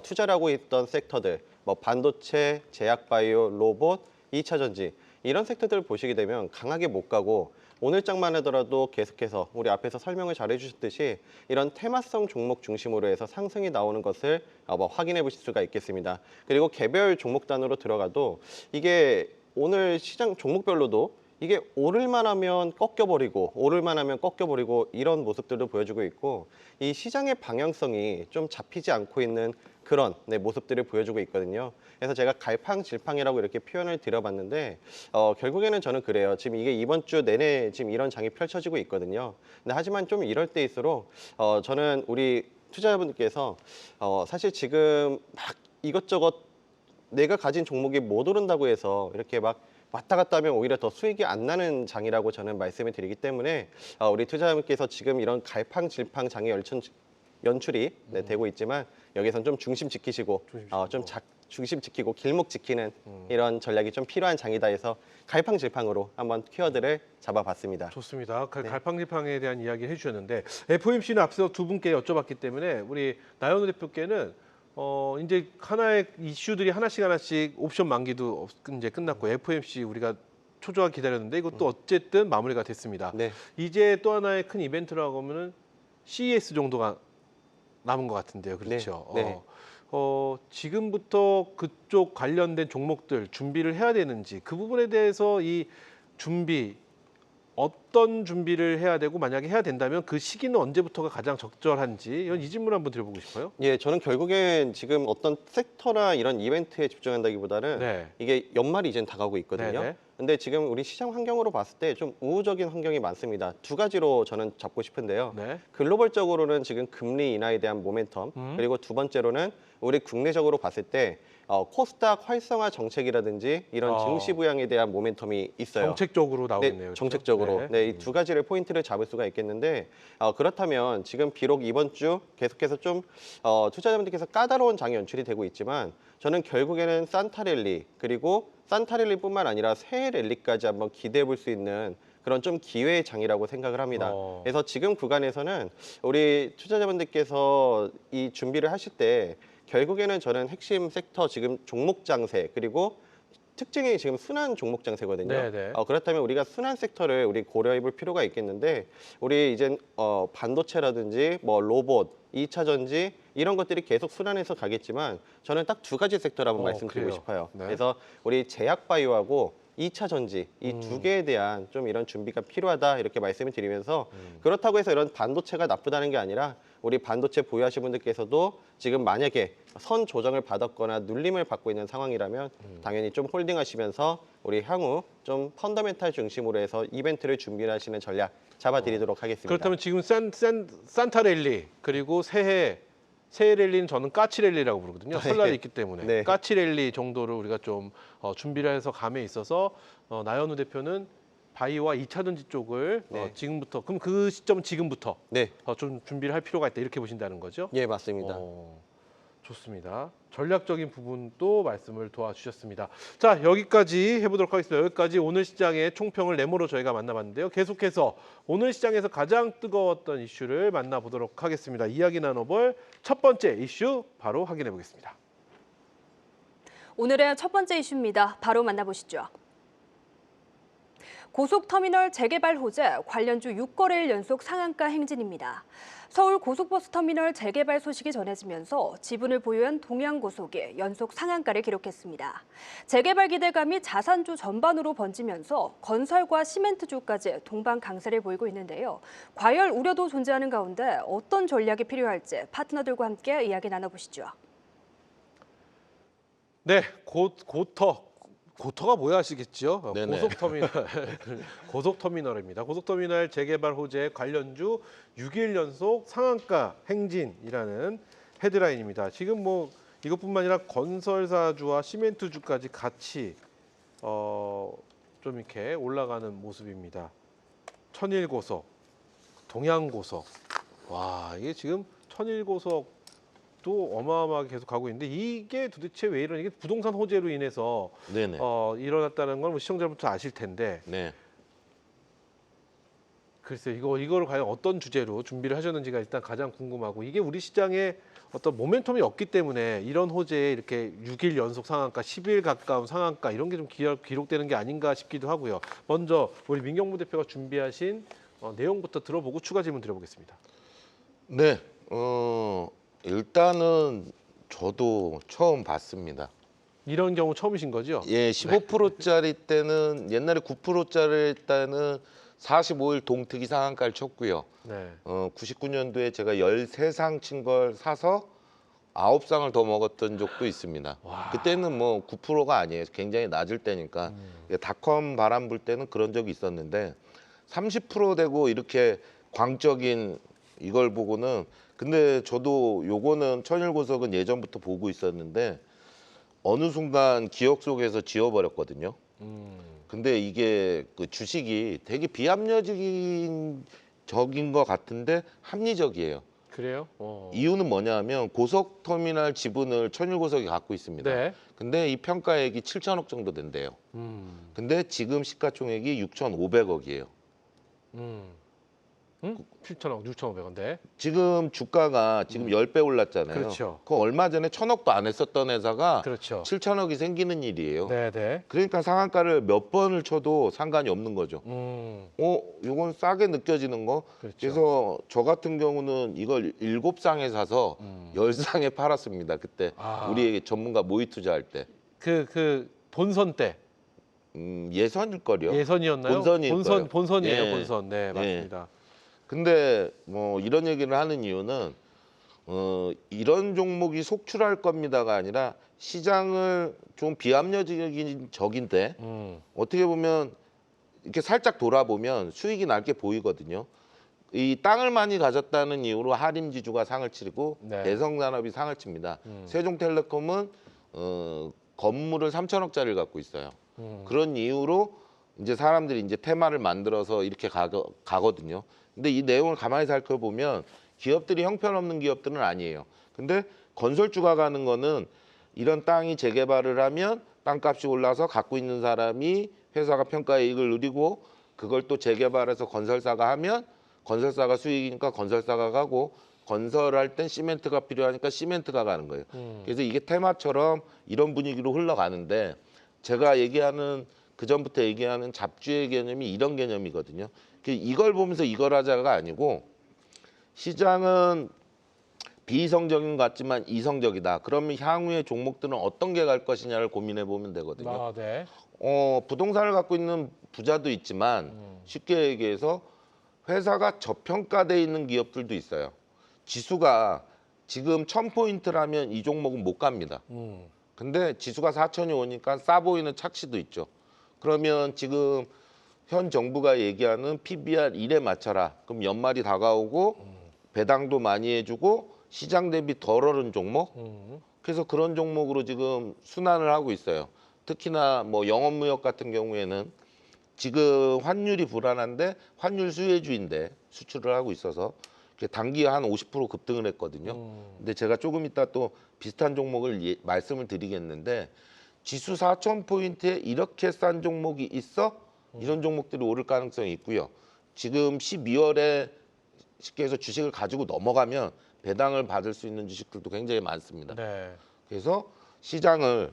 투자를 하고 있던 섹터들, 뭐 반도체, 제약바이오, 로봇, 2차 전지 이런 섹터들을 보시게 되면 강하게 못 가고 오늘 장만 하더라도 계속해서 우리 앞에서 설명을 잘 해주셨듯이 이런 테마성 종목 중심으로 해서 상승이 나오는 것을 확인해 보실 수가 있겠습니다. 그리고 개별 종목 단으로 들어가도 이게 오늘 시장 종목별로도 이게 오를만 하면 꺾여버리고 오를만 하면 꺾여버리고 이런 모습들도 보여주고 있고 이 시장의 방향성이 좀 잡히지 않고 있는 그런 모습들을 보여주고 있거든요. 그래서 제가 갈팡질팡이라고 이렇게 표현을 드려봤는데 결국에는 저는 그래요. 지금 이게 이번 주 내내 지금 이런 장이 펼쳐지고 있거든요. 근데 하지만 좀 이럴 때일수록 저는 우리 투자자분들께서 사실 지금 막 이것저것 내가 가진 종목이 못 오른다고 해서 이렇게 막 왔다 갔다 하면 오히려 더 수익이 안 나는 장이라고 저는 말씀을 드리기 때문에 우리 투자자분께서 지금 이런 갈팡질팡 장에 연출이 되고 있지만 여기선 좀 중심 지키시고 중심 지키고 길목 지키는 이런 전략이 좀 필요한 장이다 해서 갈팡질팡으로 한번 키워드를 잡아봤습니다. 좋습니다. 갈팡질팡에 대한 이야기 해주셨는데 FOMC는 앞서 두 분께 여쭤봤기 때문에 우리 나연우 대표께는 이제 하나의 이슈들이 하나씩 옵션 만기도 이제 끝났고 FOMC 우리가 초조하게 기다렸는데 이것도 어쨌든 마무리가 됐습니다. 네. 이제 또 하나의 큰 이벤트라고 하면은 CES 정도가 남은 것 같은데요. 그렇죠? 네. 지금부터 그쪽 관련된 종목들 준비를 해야 되는지 그 부분에 대해서 이 준비 어떤 준비를 해야 되고 만약에 해야 된다면 그 시기는 언제부터가 가장 적절한지 이 질문 한번 드려보고 싶어요. 예, 저는 결국엔 지금 어떤 섹터나 이런 이벤트에 집중한다기보다는 네. 이게 연말이 이제 다가오고 있거든요. 네네. 근데 지금 우리 시장 환경으로 봤을 때 좀 우호적인 환경이 많습니다. 두 가지로 저는 잡고 싶은데요. 네. 글로벌적으로는 지금 금리 인하에 대한 모멘텀, 그리고 두 번째로는 우리 국내적으로 봤을 때 코스닥 활성화 정책이라든지 이런 증시 부양에 대한 모멘텀이 있어요. 정책적으로 나오겠네요. 네, 그렇죠? 정책적으로. 네, 이 두 가지를 포인트를 잡을 수가 있겠는데 그렇다면 지금 비록 이번 주 계속해서 좀 투자자분들께서 까다로운 장이 연출이 되고 있지만 저는 결국에는 산타랠리 그리고 산타랠리뿐만 아니라 새해 랠리까지 한번 기대해 볼 수 있는 그런 좀 기회의 장이라고 생각을 합니다. 그래서 지금 구간에서는 우리 투자자분들께서 이 준비를 하실 때 결국에는 저는 핵심 섹터 지금 종목 장세 그리고 특징이 지금 순환 종목 장세거든요. 네네. 그렇다면 우리가 순환 섹터를 우리 고려해 볼 필요가 있겠는데 우리 이제 반도체라든지 뭐 로봇, 2차 전지 이런 것들이 계속 순환해서 가겠지만 저는 딱 두 가지 섹터를 한번 말씀드리고 그래요? 싶어요. 네. 그래서 우리 제약바이오하고 2차 전지 이 두 개에 대한 좀 이런 준비가 필요하다 이렇게 말씀을 드리면서 그렇다고 해서 이런 반도체가 나쁘다는 게 아니라 우리 반도체 보유하시는 분들께서도 지금 만약에 선 조정을 받았거나 눌림을 받고 있는 상황이라면 당연히 좀 홀딩하시면서 우리 향후 좀 펀더멘탈 중심으로 해서 이벤트를 준비하시는 전략 잡아드리도록 하겠습니다. 그렇다면 지금 산타랠리 그리고 새해 랠리는 저는 까치랠리라고 부르거든요. 설날이 있기 때문에 네. 까치랠리 정도를 우리가 좀 준비를 해서 감에 있어서 나연우 대표는 바이오와 2차 전지 쪽을 네. 지금부터 그럼 그 시점은 지금부터 네, 좀 준비를 할 필요가 있다 이렇게 보신다는 거죠? 예 맞습니다. 좋습니다. 전략적인 부분도 말씀을 도와주셨습니다. 자, 여기까지 해보도록 하겠습니다. 여기까지 오늘 시장의 총평을 네모로 저희가 만나봤는데요. 계속해서 오늘 시장에서 가장 뜨거웠던 이슈를 만나보도록 하겠습니다. 이야기 나눠볼 첫 번째 이슈 바로 확인해 보겠습니다. 오늘의 첫 번째 이슈입니다. 바로 만나보시죠. 고속터미널 재개발 호재 관련주 6거래일 연속 상한가 행진입니다. 서울 고속버스터미널 재개발 소식이 전해지면서 지분을 보유한 동양고속이 연속 상한가를 기록했습니다. 재개발 기대감이 자산주 전반으로 번지면서 건설과 시멘트주까지 동반 강세를 보이고 있는데요. 과열 우려도 존재하는 가운데 어떤 전략이 필요할지 파트너들과 함께 이야기 나눠보시죠. 네, 고터가 뭐야 하시겠죠? 네네. 고속터미널입니다. 고속터미널 재개발 호재 관련주 6일 연속 상한가 행진이라는 헤드라인입니다. 지금 뭐 이것뿐만 아니라 건설사주와 시멘트주까지 같이 좀 이렇게 올라가는 모습입니다. 천일고속, 동양고속, 와 이게 지금 천일고속 또 어마어마하게 계속 가고 있는데 이게 도대체 왜 이런 이게 부동산 호재로 인해서 네네. 일어났다는 건 뭐 시청자분들 아실 텐데 네. 글쎄요 이거를 과연 어떤 주제로 준비를 하셨는지가 일단 가장 궁금하고 이게 우리 시장에 어떤 모멘텀이 없기 때문에 이런 호재에 이렇게 6일 연속 상한가, 10일 가까운 상한가 이런 게 좀 기록되는 게 아닌가 싶기도 하고요. 먼저 우리 민경무 대표가 준비하신 내용부터 들어보고 추가 질문 드려보겠습니다. 네. 일단은 저도 처음 봤습니다. 이런 경우 처음이신 거죠? 예, 15%짜리 때는 옛날에 9%짜리 때는 45일 동특이 상한가를 쳤고요. 네. 99년도에 제가 13상 친 걸 사서 9상을 더 먹었던 적도 있습니다. 와. 그때는 뭐 9%가 아니에요. 굉장히 낮을 때니까. 닷컴 바람 불 때는 그런 적이 있었는데 30% 되고 이렇게 광적인 이걸 보고는 근데 저도 요거는 천일고속은 예전부터 보고 있었는데 어느 순간 기억 속에서 지워버렸거든요. 근데 이게 그 주식이 되게 비합리적인 것 같은데 합리적이에요. 그래요? 이유는 뭐냐면 고속터미널 지분을 천일고속이 갖고 있습니다. 네. 근데 이 평가액이 7천억 정도 된대요. 음. 근데 지금 시가총액이 6,500억이에요. 7천억, 6,500원대. 지금 주가가 지금 10배 올랐잖아요. 그렇죠. 그 얼마 전에 1,000억도 안 했었던 회사가 그렇죠. 7천억이 생기는 일이에요. 네네. 그러니까 상한가를 몇 번을 쳐도 상관이 없는 거죠. 이건 싸게 느껴지는 거. 그렇죠. 그래서 저 같은 경우는 이걸 7상에 사서 10상에 팔았습니다. 그때 우리 전문가 모의 투자할 때. 그 본선 때 예선일 거요. 예선이었나요? 본선일 거예요. 본선이에요, 예. 본선. 네, 맞습니다. 근데 뭐 이런 얘기를 하는 이유는 이런 종목이 속출할 겁니다가 아니라 시장을 좀 비합리적인 적인데 어떻게 보면 이렇게 살짝 돌아보면 수익이 날게 보이거든요. 이 땅을 많이 가졌다는 이유로 하림지주가 상을 치고 네. 대성산업이 상을 칩니다. 세종텔레콤은 건물을 3천억짜리를 갖고 있어요. 그런 이유로 이제 사람들이 이제 테마를 만들어서 이렇게 가거든요. 근데 이 내용을 가만히 살펴보면 기업들이 형편없는 기업들은 아니에요. 근데 건설주가 가는 거는 이런 땅이 재개발을 하면 땅값이 올라서 갖고 있는 사람이 회사가 평가 이익을 누리고 그걸 또 재개발해서 건설사가 하면 건설사가 수익이니까 건설사가 가고 건설할 땐 시멘트가 필요하니까 시멘트가 가는 거예요. 그래서 이게 테마처럼 이런 분위기로 흘러가는데 제가 얘기하는 그전부터 얘기하는 잡주의 개념이 이런 개념이거든요. 이걸 보면서 이걸 하자가 아니고 시장은 비이성적인 것 같지만 이성적이다. 그러면 향후의 종목들은 어떤 게 갈 것이냐를 고민해 보면 되거든요. 아, 네. 부동산을 갖고 있는 부자도 있지만 쉽게 얘기해서 회사가 저평가돼 있는 기업들도 있어요. 지수가 지금 1000포인트라면 이 종목은 못 갑니다. 근데 지수가 4000이 오니까 싸 보이는 착시도 있죠. 그러면 지금 현 정부가 얘기하는 PBR 1에 맞춰라. 그럼 연말이 다가오고 배당도 많이 해주고 시장 대비 덜 오른 종목. 그래서 그런 종목으로 지금 순환을 하고 있어요. 특히나 뭐 영업무역 같은 경우에는 지금 환율이 불안한데 환율 수혜주인데 수출을 하고 있어서 단기에 한 50% 급등을 했거든요. 근데 제가 조금 이따 또 비슷한 종목을 말씀을 드리겠는데 지수 4000포인트에 이렇게 싼 종목이 있어? 이런 종목들이 오를 가능성이 있고요. 지금 12월에 쉽게 해서 주식을 가지고 넘어가면 배당을 받을 수 있는 주식들도 굉장히 많습니다. 네. 그래서 시장을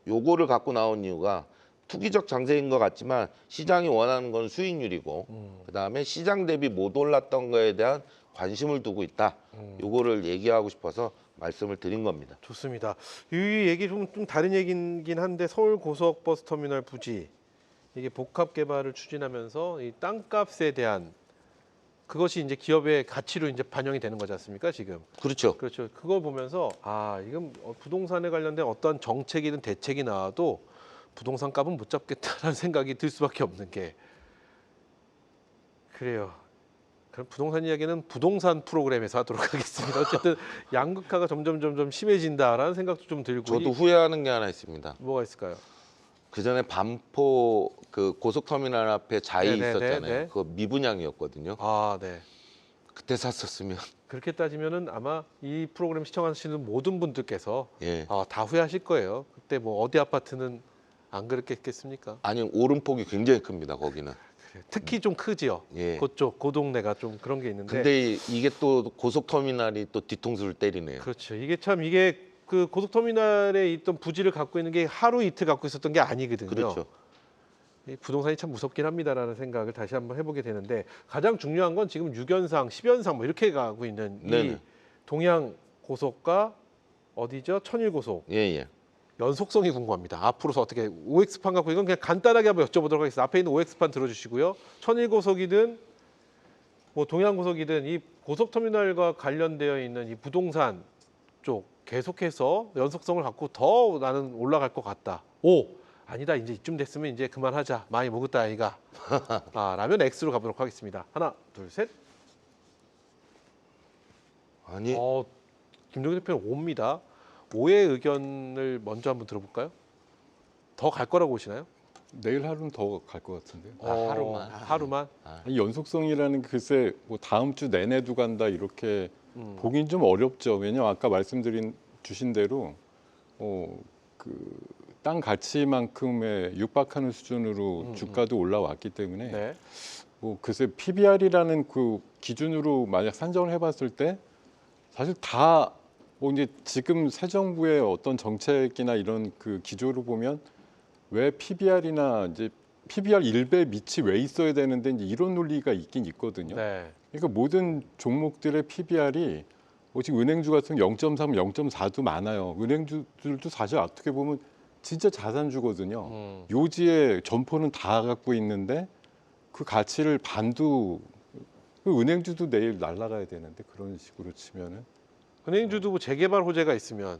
요거를 갖고 나온 이유가 투기적 장세인 것 같지만 시장이 원하는 건 수익률이고 그다음에 시장 대비 못 올랐던 거에 대한 관심을 두고 있다. 요거를 얘기하고 싶어서 말씀을 드린 겁니다. 좋습니다. 이 얘기 좀 다른 얘기긴 한데 서울 고속버스터미널 부지 이게 복합 개발을 추진하면서 이 땅값에 대한 그것이 이제 기업의 가치로 이제 반영이 되는 거지 않습니까 지금? 그렇죠. 그렇죠. 그걸 보면서 이건 부동산에 관련된 어떤 정책이든 대책이 나와도 부동산 값은 못 잡겠다라는 생각이 들 수밖에 없는 게 그래요. 그럼 부동산 이야기는 부동산 프로그램에서 하도록 하겠습니다. 어쨌든 양극화가 점점 심해진다라는 생각도 좀 들고. 저도 후회하는 게 하나 있습니다. 뭐가 있을까요? 그 전에 반포 그 고속터미널 앞에 자이 네네네, 있었잖아요. 네. 그거 미분양이었거든요. 네. 그때 샀었으면 그렇게 따지면은 아마 이 프로그램 시청하시는 모든 분들께서 예. 다 후회하실 거예요. 그때 뭐 어디 아파트는 안 그렇겠습니까? 아니 오름폭이 굉장히 큽니다. 거기는. 특히 좀 크지요. 예. 그쪽 그 동네가 좀 그런 게 있는데. 근데 이게 또 고속터미널이 또 뒤통수를 때리네요. 그렇죠. 이게 그 고속터미널에 있던 부지를 갖고 있는 게 하루 이틀 갖고 있었던 게 아니거든요. 그렇죠. 이 부동산이 참 무섭긴 합니다라는 생각을 다시 한번 해보게 되는데 가장 중요한 건 지금 6연상, 10연상 뭐 이렇게 가고 있는 이 네네. 동양 고속과 어디죠? 천일고속 예. 연속성이 궁금합니다. 앞으로서 어떻게 OX판 갖고 이건 그냥 간단하게 한번 여쭤보도록 하겠습니다. 앞에 있는 OX판 들어주시고요. 천일고속이든 뭐 동양고속이든 이 고속터미널과 관련되어 있는 이 부동산 쪽 계속해서 연속성을 갖고 더 나는 올라갈 것 같다. 아니다. 이제 이쯤 됐으면 이제 그만하자. 많이 먹었다 아이가. 라면 X로 가보도록 하겠습니다. 하나, 둘, 셋. 아니 김종인 대표는 5입니다. 5의 의견을 먼저 한번 들어볼까요? 더 갈 거라고 보시나요? 내일 하루는 더 갈 것 같은데요. 하루만. 하루만? 아니, 연속성이라는 게 글쎄 뭐 다음 주 내내도 간다 이렇게 보긴 좀 어렵죠. 왜냐면 아까 주신 대로 그 땅 가치만큼의 육박하는 수준으로 주가도 올라왔기 때문에 네. 뭐 글쎄 PBR이라는 그 기준으로 만약 산정을 해봤을 때 사실 다 뭐 이제 지금 새 정부의 어떤 정책이나 이런 그 기조로 보면 왜 PBR이나 이제 PBR 1배 밑이 왜 있어야 되는데 이제 이런 논리가 있긴 있거든요. 네. 그러니까 모든 종목들의 PBR이 지금 은행주 같은 0.3, 0.4도 많아요. 은행주들도 사실 어떻게 보면 진짜 자산주거든요. 요지의 점포는 다 갖고 있는데 그 가치를 반도 그 은행주도 내일 날아가야 되는데 그런 식으로 치면은 은행주도 뭐 재개발 호재가 있으면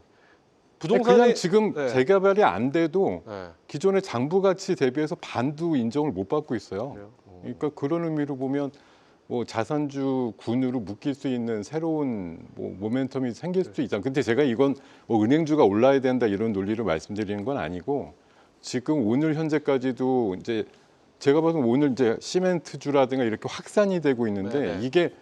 부동산에 그냥 지금 네. 재개발이 안 돼도 네. 기존의 장부 가치 대비해서 반도 인정을 못 받고 있어요. 그래요? 그러니까 그런 의미로 보면 뭐 자산주 군으로 묶일 수 있는 새로운 뭐 모멘텀이 생길 수도 있다. 근데 제가 이건 뭐 은행주가 올라야 된다 이런 논리를 말씀드리는 건 아니고 지금 오늘 현재까지도 이제 제가 봐도 오늘 이제 시멘트주라든가 이렇게 확산이 되고 있는데 네네. 이게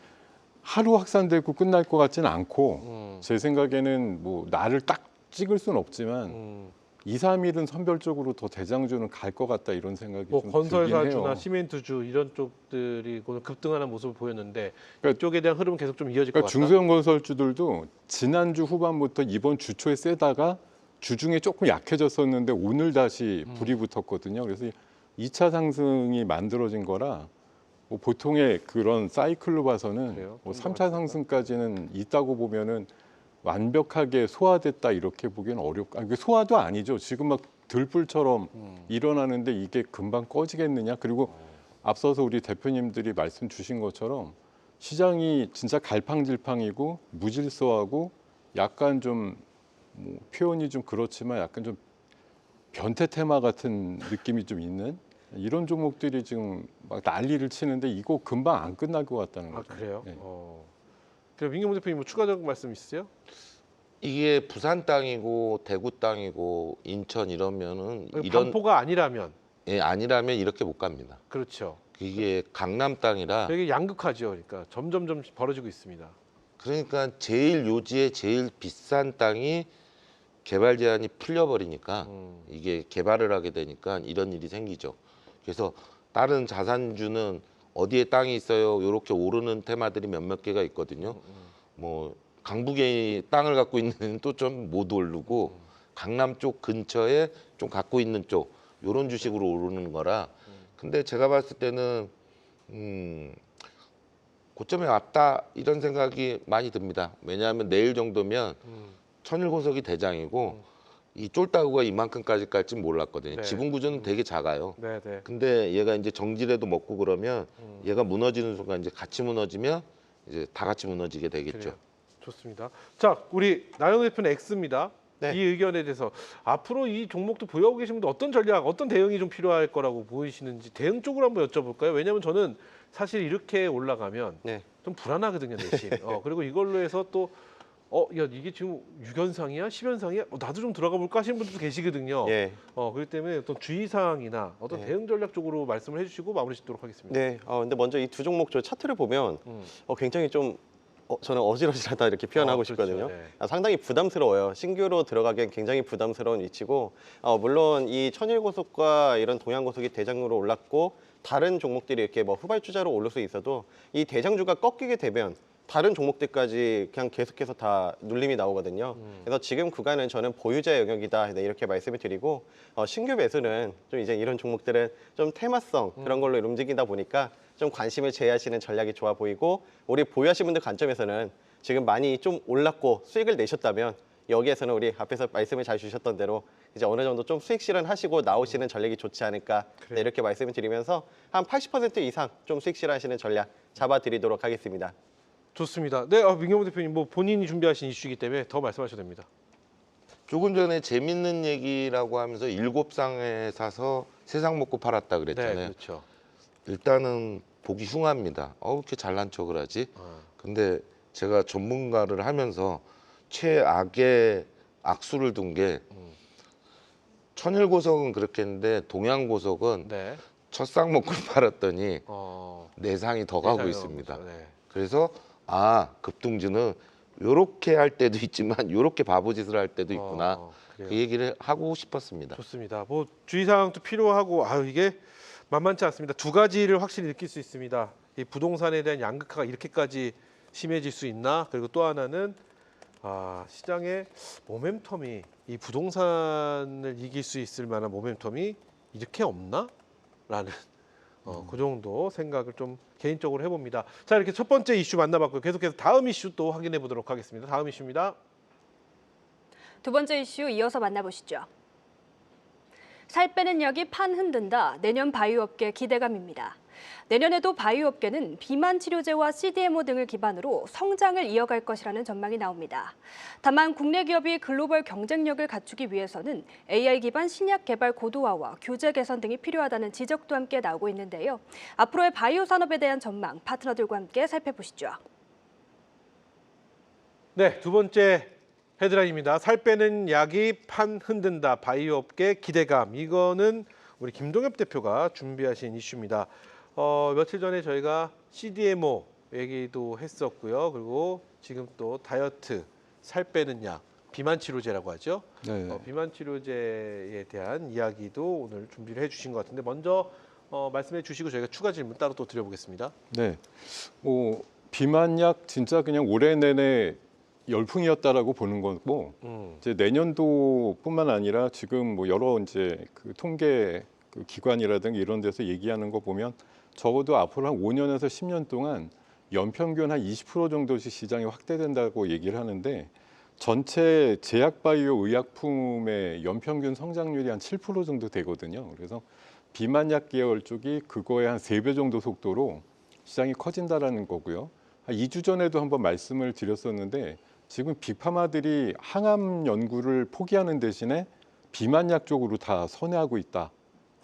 하루 확산되고 끝날 것 같지는 않고 제 생각에는 뭐 날을 딱 찍을 수는 없지만 2, 3일은 선별적으로 더 대장주는 갈 것 같다 이런 생각이 뭐 좀 들긴 건설사주나 해요. 시멘트주 이런 쪽들이 오늘 급등하는 모습을 보였는데 그러니까 이쪽에 대한 흐름은 계속 좀 이어질 것 그러니까 같다. 중소형 건설주들도 지난주 후반부터 이번 주 초에 세다가 주중에 조금 약해졌었는데 오늘 다시 불이 붙었거든요. 그래서 2차 상승이 만들어진 거라 뭐 보통의 그런 사이클로 봐서는 그래요? 뭐 좀더 3차 상승까지는 있다고 보면은 완벽하게 소화됐다 이렇게 보기는 이게 소화도 아니죠. 지금 막 들불처럼 일어나는데 이게 금방 꺼지겠느냐. 그리고 앞서서 우리 대표님들이 말씀 주신 것처럼 시장이 진짜 갈팡질팡이고 무질서하고 약간 좀 뭐 표현이 좀 그렇지만 약간 좀 변태 테마 같은 느낌이 좀 있는 이런 종목들이 지금 막 난리를 치는데 이거 금방 안 끝날 것 같다는 아 거죠. 그래요? 네. 그럼 민경훈 대표님 뭐 추가적인 말씀 있으세요? 이게 부산 땅이고 대구 땅이고 인천 이러면은 이런 반포가 아니라면 아니라면 이렇게 못 갑니다. 그렇죠. 이게 강남 땅이라 되게 양극화죠. 그러니까 점점점 벌어지고 있습니다. 그러니까 제일 요지에 제일 비싼 땅이 개발 제한이 풀려버리니까 이게 개발을 하게 되니까 이런 일이 생기죠. 그래서 다른 자산주는 어디에 땅이 있어요? 이렇게 오르는 테마들이 몇몇 개가 있거든요. 뭐 강북에 땅을 갖고 있는 또 좀 못 오르고 강남 쪽 근처에 좀 갖고 있는 쪽 이런 주식으로 오르는 거라. 근데 제가 봤을 때는 고점에 왔다 이런 생각이 많이 듭니다. 왜냐하면 내일 정도면 천일고속이 대장이고 이 쫄따구가 이만큼까지 갈지 몰랐거든요. 네. 지분 구조는 되게 작아요. 네네. 근데 얘가 이제 정지라도 먹고 그러면 얘가 무너지는 순간 이제 같이 무너지면 이제 다 같이 무너지게 되겠죠. 그래요. 좋습니다. 자, 우리 나영 대표는 X입니다. 네. 이 의견에 대해서 앞으로 이 종목도 보유하고 계신 분들 어떤 전략, 어떤 대응이 좀 필요할 거라고 보이시는지 대응 쪽으로 한번 여쭤볼까요? 왜냐하면 저는 사실 이렇게 올라가면 네. 좀 불안하거든요, 내심. 그리고 이걸로 해서 또 야 이게 지금 6연상이야, 10연상이야? 나도 좀 들어가 볼까 하시는 분들도 계시거든요. 예. 그렇기 때문에 어떤 주의사항이나 어떤 네. 대응 전략 쪽으로 말씀을 해주시고 마무리 짓도록 하겠습니다. 네. 근데 먼저 이 두 종목 저 차트를 보면 굉장히 좀 저는 어지러지하다 이렇게 표현하고 그렇죠. 싶거든요. 네. 상당히 부담스러워요. 신규로 들어가기엔 굉장히 부담스러운 위치고 물론 이 천일고속과 이런 동양고속이 대장으로 올랐고 다른 종목들이 이렇게 뭐 후발주자로 오를 수 있어도 이 대장주가 꺾이게 되면 다른 종목들까지 그냥 계속해서 다 눌림이 나오거든요. 그래서 지금 구간은 저는 보유자 영역이다 이렇게 말씀을 드리고 신규 매수는 좀 이제 이런 종목들은 좀 테마성 그런 걸로 움직이다 보니까 좀 관심을 제외하시는 전략이 좋아 보이고 우리 보유하신 분들 관점에서는 지금 많이 좀 올랐고 수익을 내셨다면 여기에서는 우리 앞에서 말씀을 잘 주셨던 대로 이제 어느 정도 좀 수익 실현하시고 나오시는 전략이 좋지 않을까 네, 이렇게 말씀을 드리면서 한 80% 이상 좀 수익 실현하시는 전략 잡아드리도록 하겠습니다. 좋습니다. 네, 민경훈 대표님 뭐 본인이 준비하신 이슈이기 때문에 더 말씀하셔도 됩니다. 조금 전에 재밌는 얘기라고 하면서 7쌍에 사서 세상 먹고 팔았다 네, 그랬잖아요. 그렇죠. 일단은 보기 흉합니다. 이렇게 잘난 척을 하지? 근데 제가 전문가를 하면서 최악의 악수를 둔 게 천일고속은 그렇게 했는데 동양고속은 네. 첫 쌍 먹고 팔았더니 어, 네 상이 더 가고 예상이 있습니다. 나오죠. 네. 그래서 급등주는 요렇게 할 때도 있지만 요렇게 바보짓을 할 때도 있구나. 그래요. 그 얘기를 하고 싶었습니다. 좋습니다. 뭐 주의사항도 필요하고 이게 만만치 않습니다. 두 가지를 확실히 느낄 수 있습니다. 이 부동산에 대한 양극화가 이렇게까지 심해질 수 있나? 그리고 또 하나는 시장의 모멘텀이 이 부동산을 이길 수 있을 만한 모멘텀이 이렇게 없나? 라는 그 정도 생각을 좀 개인적으로 해봅니다. 자, 이렇게 첫 번째 이슈 만나봤고요. 계속해서 다음 이슈 또 확인해 보도록 하겠습니다. 다음 이슈입니다. 두 번째 이슈 이어서 만나보시죠. 살 빼는 약이 판 흔든다. 내년 바이오업계 기대감입니다. 내년에도 바이오업계는 비만 치료제와 CDMO 등을 기반으로 성장을 이어갈 것이라는 전망이 나옵니다. 다만 국내 기업이 글로벌 경쟁력을 갖추기 위해서는 AI 기반 신약 개발 고도화와 규제 개선 등이 필요하다는 지적도 함께 나오고 있는데요. 앞으로의 바이오 산업에 대한 전망 파트너들과 함께 살펴보시죠. 네, 두 번째 헤드라인입니다. 살 빼는 약이 판 흔든다. 바이오업계 기대감. 이거는 우리 김동엽 대표가 준비하신 이슈입니다. 며칠 전에 저희가 CDMO 얘기도 했었고요. 그리고 지금 또 다이어트, 살 빼는 약, 비만 치료제라고 하죠. 네. 비만 치료제에 대한 이야기도 오늘 준비를 해주신 것 같은데 먼저 말씀해 주시고 저희가 추가 질문 따로 또 드려보겠습니다. 네. 비만약 진짜 그냥 올해 내내 열풍이었다라고 보는 거고 이제 내년도뿐만 아니라 지금 뭐 여러 이제 그 통계 그 기관이라든가 이런 데서 얘기하는 거 보면 적어도 앞으로 한 5년에서 10년 동안 연평균 한 20% 정도씩 시장이 확대된다고 얘기를 하는데 전체 제약 바이오 의약품의 연평균 성장률이 한 7% 정도 되거든요. 그래서 비만약 계열 쪽이 그거의 한 3배 정도 속도로 시장이 커진다라는 거고요. 한 2주 전에도 한번 말씀을 드렸었는데 지금 빅파마들이 항암 연구를 포기하는 대신에 비만약 쪽으로 다 선회하고 있다.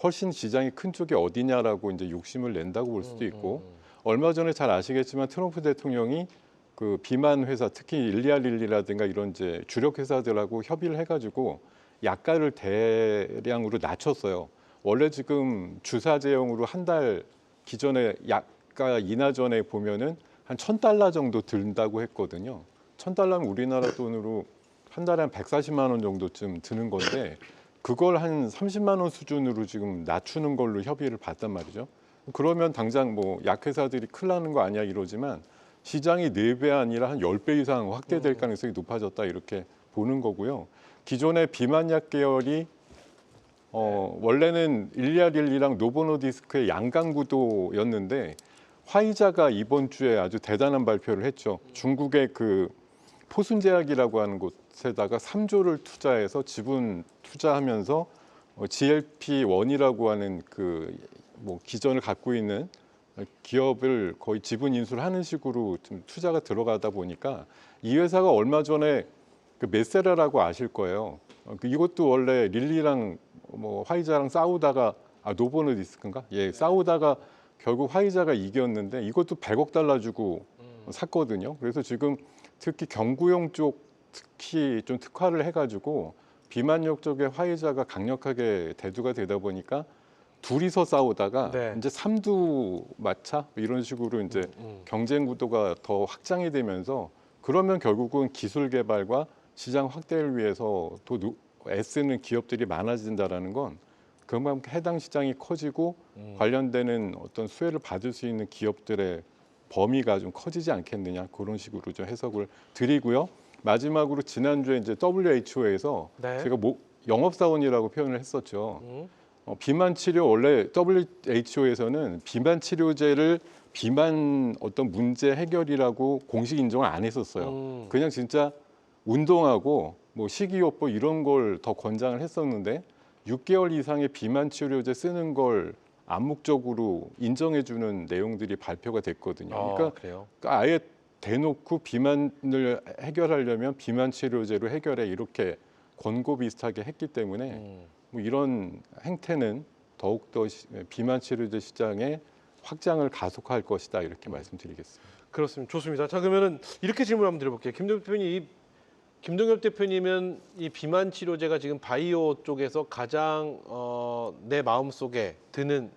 훨씬 시장이 큰 쪽이 어디냐라고 이제 욕심을 낸다고 볼 수도 있고 얼마 전에 잘 아시겠지만 트럼프 대통령이 그 비만 회사 특히 일리알릴리라든가 이런 이제 주력 회사들하고 협의를 해가지고 약가를 대량으로 낮췄어요. 원래 지금 주사 제형으로 한 달 기존에 약가 인하 전에 보면은 한 $1,000 정도 든다고 했거든요. $1,000면 우리나라 돈으로 한 달에 한 140만 원 정도쯤 드는 건데 그걸 한 30만 원 수준으로 지금 낮추는 걸로 협의를 봤단 말이죠. 그러면 당장 뭐 약회사들이 큰일 나는 거 아니야 이러지만 시장이 4배 아니라 한 10배 이상 확대될 가능성이 높아졌다 이렇게 보는 거고요. 기존의 비만약 계열이 원래는 일리아릴리랑 노보노디스크의 양강 구도였는데 화이자가 이번 주에 아주 대단한 발표를 했죠. 중국의 그 포순제약이라고 하는 곳에다가 3조를 투자해서 지분 투자하면서 GLP-1이라고 하는 그 뭐 기전을 갖고 있는 기업을 거의 지분 인수를 하는 식으로 좀 투자가 들어가다 보니까 이 회사가 얼마 전에 그 메세라라고 아실 거예요. 이것도 원래 릴리랑 뭐 화이자랑 싸우다가 노보노디스크인가? 예, 싸우다가 결국 화이자가 이겼는데 이것도 $100억 주고 샀거든요. 그래서 지금 특히 경구용 쪽 특히 좀 특화를 해가지고 비만약 쪽에 화이자가 강력하게 대두가 되다 보니까 둘이서 싸우다가 네. 이제 삼두마차 이런 식으로 이제 경쟁 구도가 더 확장이 되면서 그러면 결국은 기술 개발과 시장 확대를 위해서 더 애쓰는 기업들이 많아진다라는 건 그만큼 해당 시장이 커지고 관련되는 어떤 수혜를 받을 수 있는 기업들의 범위가 좀 커지지 않겠느냐 그런 식으로 좀 해석을 드리고요. 마지막으로 지난주에 이제 WHO에서 네. 제가 영업사원이라고 표현을 했었죠. 비만 치료 원래 WHO에서는 비만 치료제를 비만 어떤 문제 해결이라고 공식 인정을 안 했었어요. 그냥 진짜 운동하고 뭐 식이요법 이런 걸 더 권장을 했었는데 6개월 이상의 비만 치료제 쓰는 걸 암묵적으로 인정해주는 내용들이 발표가 됐거든요. 그러니까 그래요? 아예 대놓고 비만을 해결하려면 비만 치료제로 해결해 이렇게 권고 비슷하게 했기 때문에 뭐 이런 행태는 더욱더 비만 치료제 시장의 확장을 가속화할 것이다 이렇게 말씀드리겠습니다. 그렇습니다. 좋습니다. 자, 그러면은 이렇게 질문 한번 드려볼게요. 김동엽 대표님은 이 비만 치료제가 지금 바이오 쪽에서 가장 내 마음속에 드는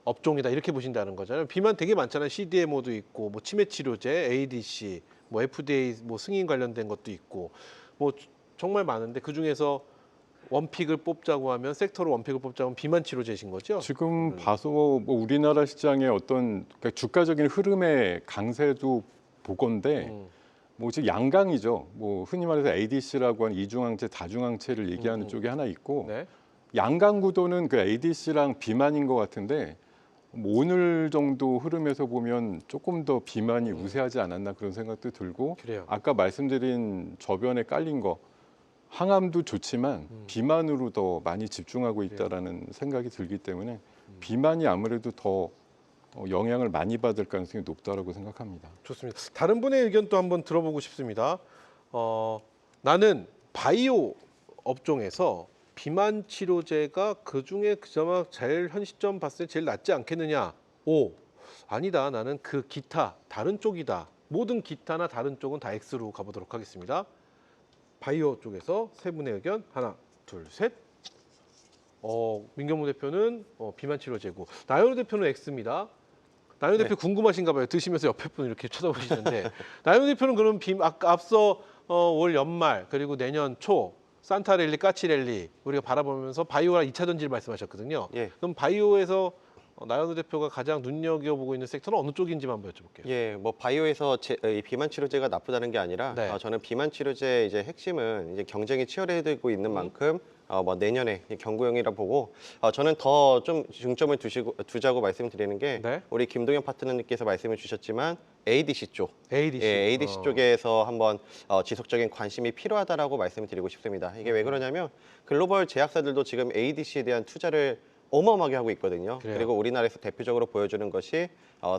업종이다 이렇게 보신다는 거잖아요. 비만 되게 많잖아요. CDMO도 있고 뭐 치매 치료제, ADC, 뭐 FDA 뭐 승인 관련된 것도 있고 뭐 정말 많은데 그 중에서 원픽을 뽑자고 하면 섹터로 원픽을 뽑자고 하면 비만 치료제신 거죠? 지금 봐서 뭐 우리나라 시장의 어떤 그러니까 주가적인 흐름의 강세도 보건데 뭐 지금 양강이죠. 뭐 흔히 말해서 ADC라고 하는 이중항체, 다중항체를 얘기하는 쪽이 하나 있고 네. 양강 구도는 그 ADC랑 비만인 것 같은데 뭐 오늘 정도 흐름에서 보면 조금 더 비만이 우세하지 않았나 그런 생각도 들고 그래요. 아까 말씀드린 저변에 깔린 거 항암도 좋지만 비만으로 더 많이 집중하고 있다라는 생각이 들기 때문에 비만이 아무래도 더 영향을 많이 받을 가능성이 높다라고 생각합니다. 좋습니다. 다른 분의 의견 또 한번 들어보고 싶습니다. 나는 바이오 업종에서 비만 치료제가 그 중에 그나마 제일 현 시점 봤을 때 제일 낫지 않겠느냐? 오, 아니다. 나는 그 기타 다른 쪽이다. 모든 기타나 다른 쪽은 다 X로 가보도록 하겠습니다. 바이오 쪽에서 세 분의 의견 하나, 둘, 셋. 민경무 대표는 비만 치료제고 나연호 대표는 X입니다. 나연호 대표 궁금하신가 봐요. 드시면서 옆에 분 이렇게 쳐다보시는데 나연호 대표는 그럼 앞서 올 연말 그리고 내년 초 산타랠리, 까치랠리 우리가 바라보면서 바이오랑 2차 전지를 말씀하셨거든요. 예. 그럼 바이오에서 나연호 대표가 가장 눈여겨보고 있는 섹터는 어느 쪽인지만 한번 여쭤볼게요. 예, 뭐 바이오에서 이 비만 치료제가 나쁘다는 게 아니라 네. 저는 비만 치료제 이제 핵심은 이제 경쟁이 치열해지고 있는 만큼 뭐 내년에 경구형이라 보고 저는 더 좀 중점을 두자고 말씀드리는 게 네. 우리 김동현 파트너님께서 말씀을 주셨지만 ADC 쪽, ADC. 예, ADC 쪽에서 한번 지속적인 관심이 필요하다라고 말씀을 드리고 싶습니다. 이게 왜 그러냐면 글로벌 제약사들도 지금 ADC에 대한 투자를 어마어마하게 하고 있거든요. 그래요. 그리고 우리나라에서 대표적으로 보여주는 것이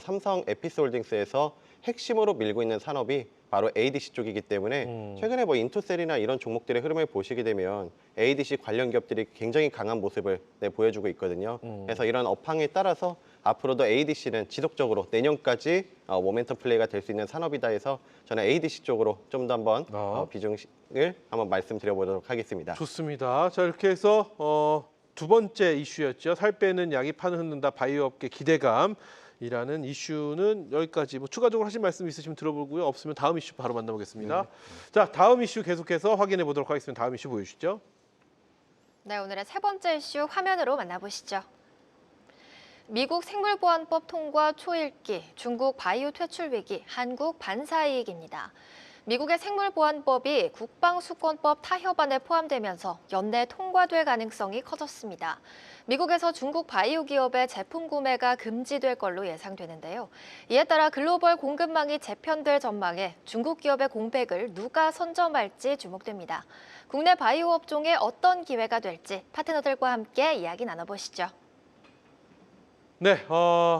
삼성 에피스홀딩스에서 핵심으로 밀고 있는 산업이 바로 ADC 쪽이기 때문에 최근에 뭐 인토셀이나 이런 종목들의 흐름을 보시게 되면 ADC 관련 기업들이 굉장히 강한 모습을 보여주고 있거든요. 그래서 이런 업황에 따라서 앞으로도 ADC는 지속적으로 내년까지 모멘텀 플레이가 될 수 있는 산업이다 해서 저는 ADC 쪽으로 좀 더 한번 비중을 한번 말씀드려보도록 하겠습니다. 좋습니다. 자 이렇게 해서 두 번째 이슈였죠. 살 빼는 약이 판을 흔든다 바이오업계 기대감이라는 이슈는 여기까지. 뭐 추가적으로 하실 말씀 있으시면 들어보고요. 없으면 다음 이슈 바로 만나보겠습니다. 자 다음 이슈 계속해서 확인해 보도록 하겠습니다. 다음 이슈 보여주시죠. 네, 오늘의 세 번째 이슈 화면으로 만나보시죠. 미국 생물보안법 통과 초읽기, 중국 바이오 퇴출 위기, 한국 반사이익입니다. 미국의 생물보안법이 국방수권법 타협안에 포함되면서 연내 통과될 가능성이 커졌습니다. 미국에서 중국 바이오 기업의 제품 구매가 금지될 걸로 예상되는데요. 이에 따라 글로벌 공급망이 재편될 전망에 중국 기업의 공백을 누가 선점할지 주목됩니다. 국내 바이오 업종에 어떤 기회가 될지 파트너들과 함께 이야기 나눠보시죠. 네,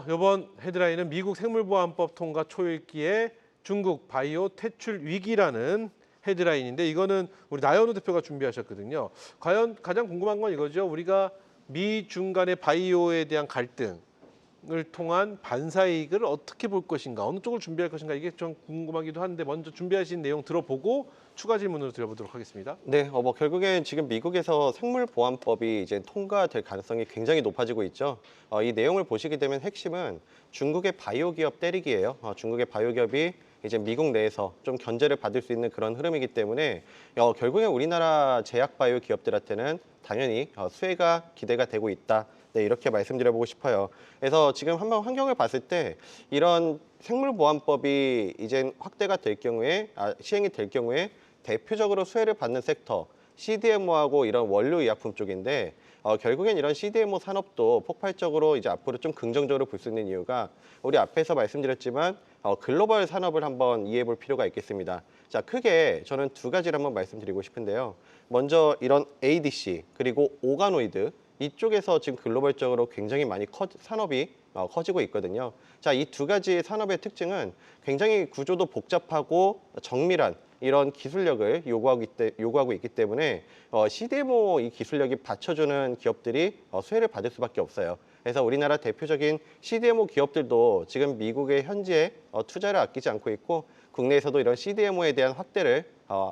이번 헤드라인은 미국 생물보안법 통과 초읽기에 중국 바이오 퇴출 위기라는 헤드라인인데 이거는 우리 나연호 대표가 준비하셨거든요. 과연 가장 궁금한 건 이거죠. 우리가 미중 간의 바이오에 대한 갈등을 통한 반사이익을 어떻게 볼 것인가, 어느 쪽을 준비할 것인가 이게 좀 궁금하기도 한데 먼저 준비하신 내용 들어보고 추가 질문으로 드려보도록 하겠습니다. 네, 뭐 결국엔 지금 미국에서 생물보안법이 이제 통과될 가능성이 굉장히 높아지고 있죠. 이 내용을 보시게 되면 핵심은 중국의 바이오 기업 때리기예요. 중국의 바이오 기업이 이제 미국 내에서 좀 견제를 받을 수 있는 그런 흐름이기 때문에 결국엔 우리나라 제약 바이오 기업들한테는 당연히 수혜가 기대가 되고 있다. 네, 이렇게 말씀드려보고 싶어요. 그래서 지금 한번 환경을 봤을 때 이런 생물보안법이 이제 확대가 될 경우에 시행이 될 경우에 대표적으로 수혜를 받는 섹터 CDMO하고 이런 원료의약품 쪽인데 결국엔 이런 CDMO 산업도 폭발적으로 이제 앞으로 좀 긍정적으로 볼 수 있는 이유가 우리 앞에서 말씀드렸지만 글로벌 산업을 한번 이해해 볼 필요가 있겠습니다. 자, 크게 저는 두 가지를 한번 말씀드리고 싶은데요. 먼저 이런 ADC 그리고 오가노이드 이쪽에서 지금 글로벌적으로 굉장히 많이 산업이 커지고 있거든요. 자, 이 두 가지 산업의 특징은 굉장히 구조도 복잡하고 정밀한 이런 기술력을 요구하고 있기 때문에 CDMO 이 기술력이 받쳐주는 기업들이 수혜를 받을 수밖에 없어요. 그래서 우리나라 대표적인 CDMO 기업들도 지금 미국의 현지에 투자를 아끼지 않고 있고 국내에서도 이런 CDMO에 대한 확대를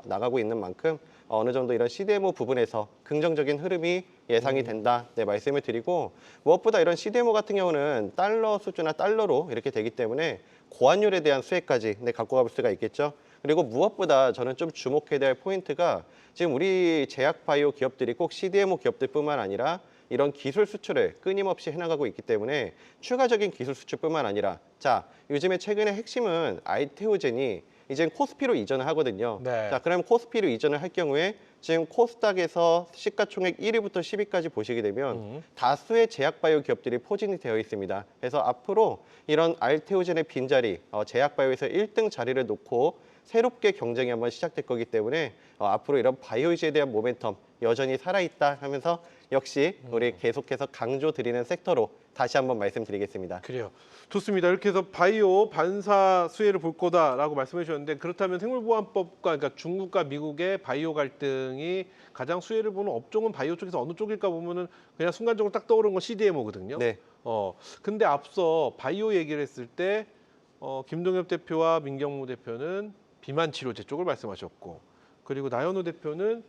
나가고 있는 만큼 어느 정도 이런 CDMO 부분에서 긍정적인 흐름이 예상이 된다. 네, 말씀을 드리고 무엇보다 이런 CDMO 같은 경우는 달러 수주나 달러로 이렇게 되기 때문에 고환율에 대한 수혜까지 네, 갖고 가볼 수가 있겠죠. 그리고 무엇보다 저는 좀 주목해야 될 포인트가 지금 우리 제약 바이오 기업들이 꼭 CDMO 기업들뿐만 아니라 이런 기술 수출을 끊임없이 해나가고 있기 때문에 추가적인 기술 수출뿐만 아니라 자, 요즘에 최근에 핵심은 알테오젠이 이제 코스피로 이전을 하거든요. 네. 자, 그럼 코스피로 이전을 할 경우에 지금 코스닥에서 시가총액 1위부터 10위까지 보시게 되면 다수의 제약바이오 기업들이 포진이 되어 있습니다. 그래서 앞으로 이런 알테오젠의 빈자리, 제약바이오에서 1등 자리를 놓고 새롭게 경쟁이 한번 시작될 거기 때문에 앞으로 이런 바이오주에 대한 모멘텀 여전히 살아있다 하면서 역시 우리 계속해서 강조드리는 섹터로 다시 한번 말씀드리겠습니다. 그래요. 좋습니다. 이렇게 해서 바이오 반사 수혜를 볼 거다라고 말씀해 주셨는데 그렇다면 생물보안법과 그러니까 중국과 미국의 바이오 갈등이 가장 수혜를 보는 업종은 바이오 쪽에서 어느 쪽일까 보면은 그냥 순간적으로 딱 떠오르는 건 CDMO거든요. 네. 근데 앞서 바이오 얘기를 했을 때 김동엽 대표와 민경무 대표는 비만 치료제 쪽을 말씀하셨고 그리고 나연호 대표는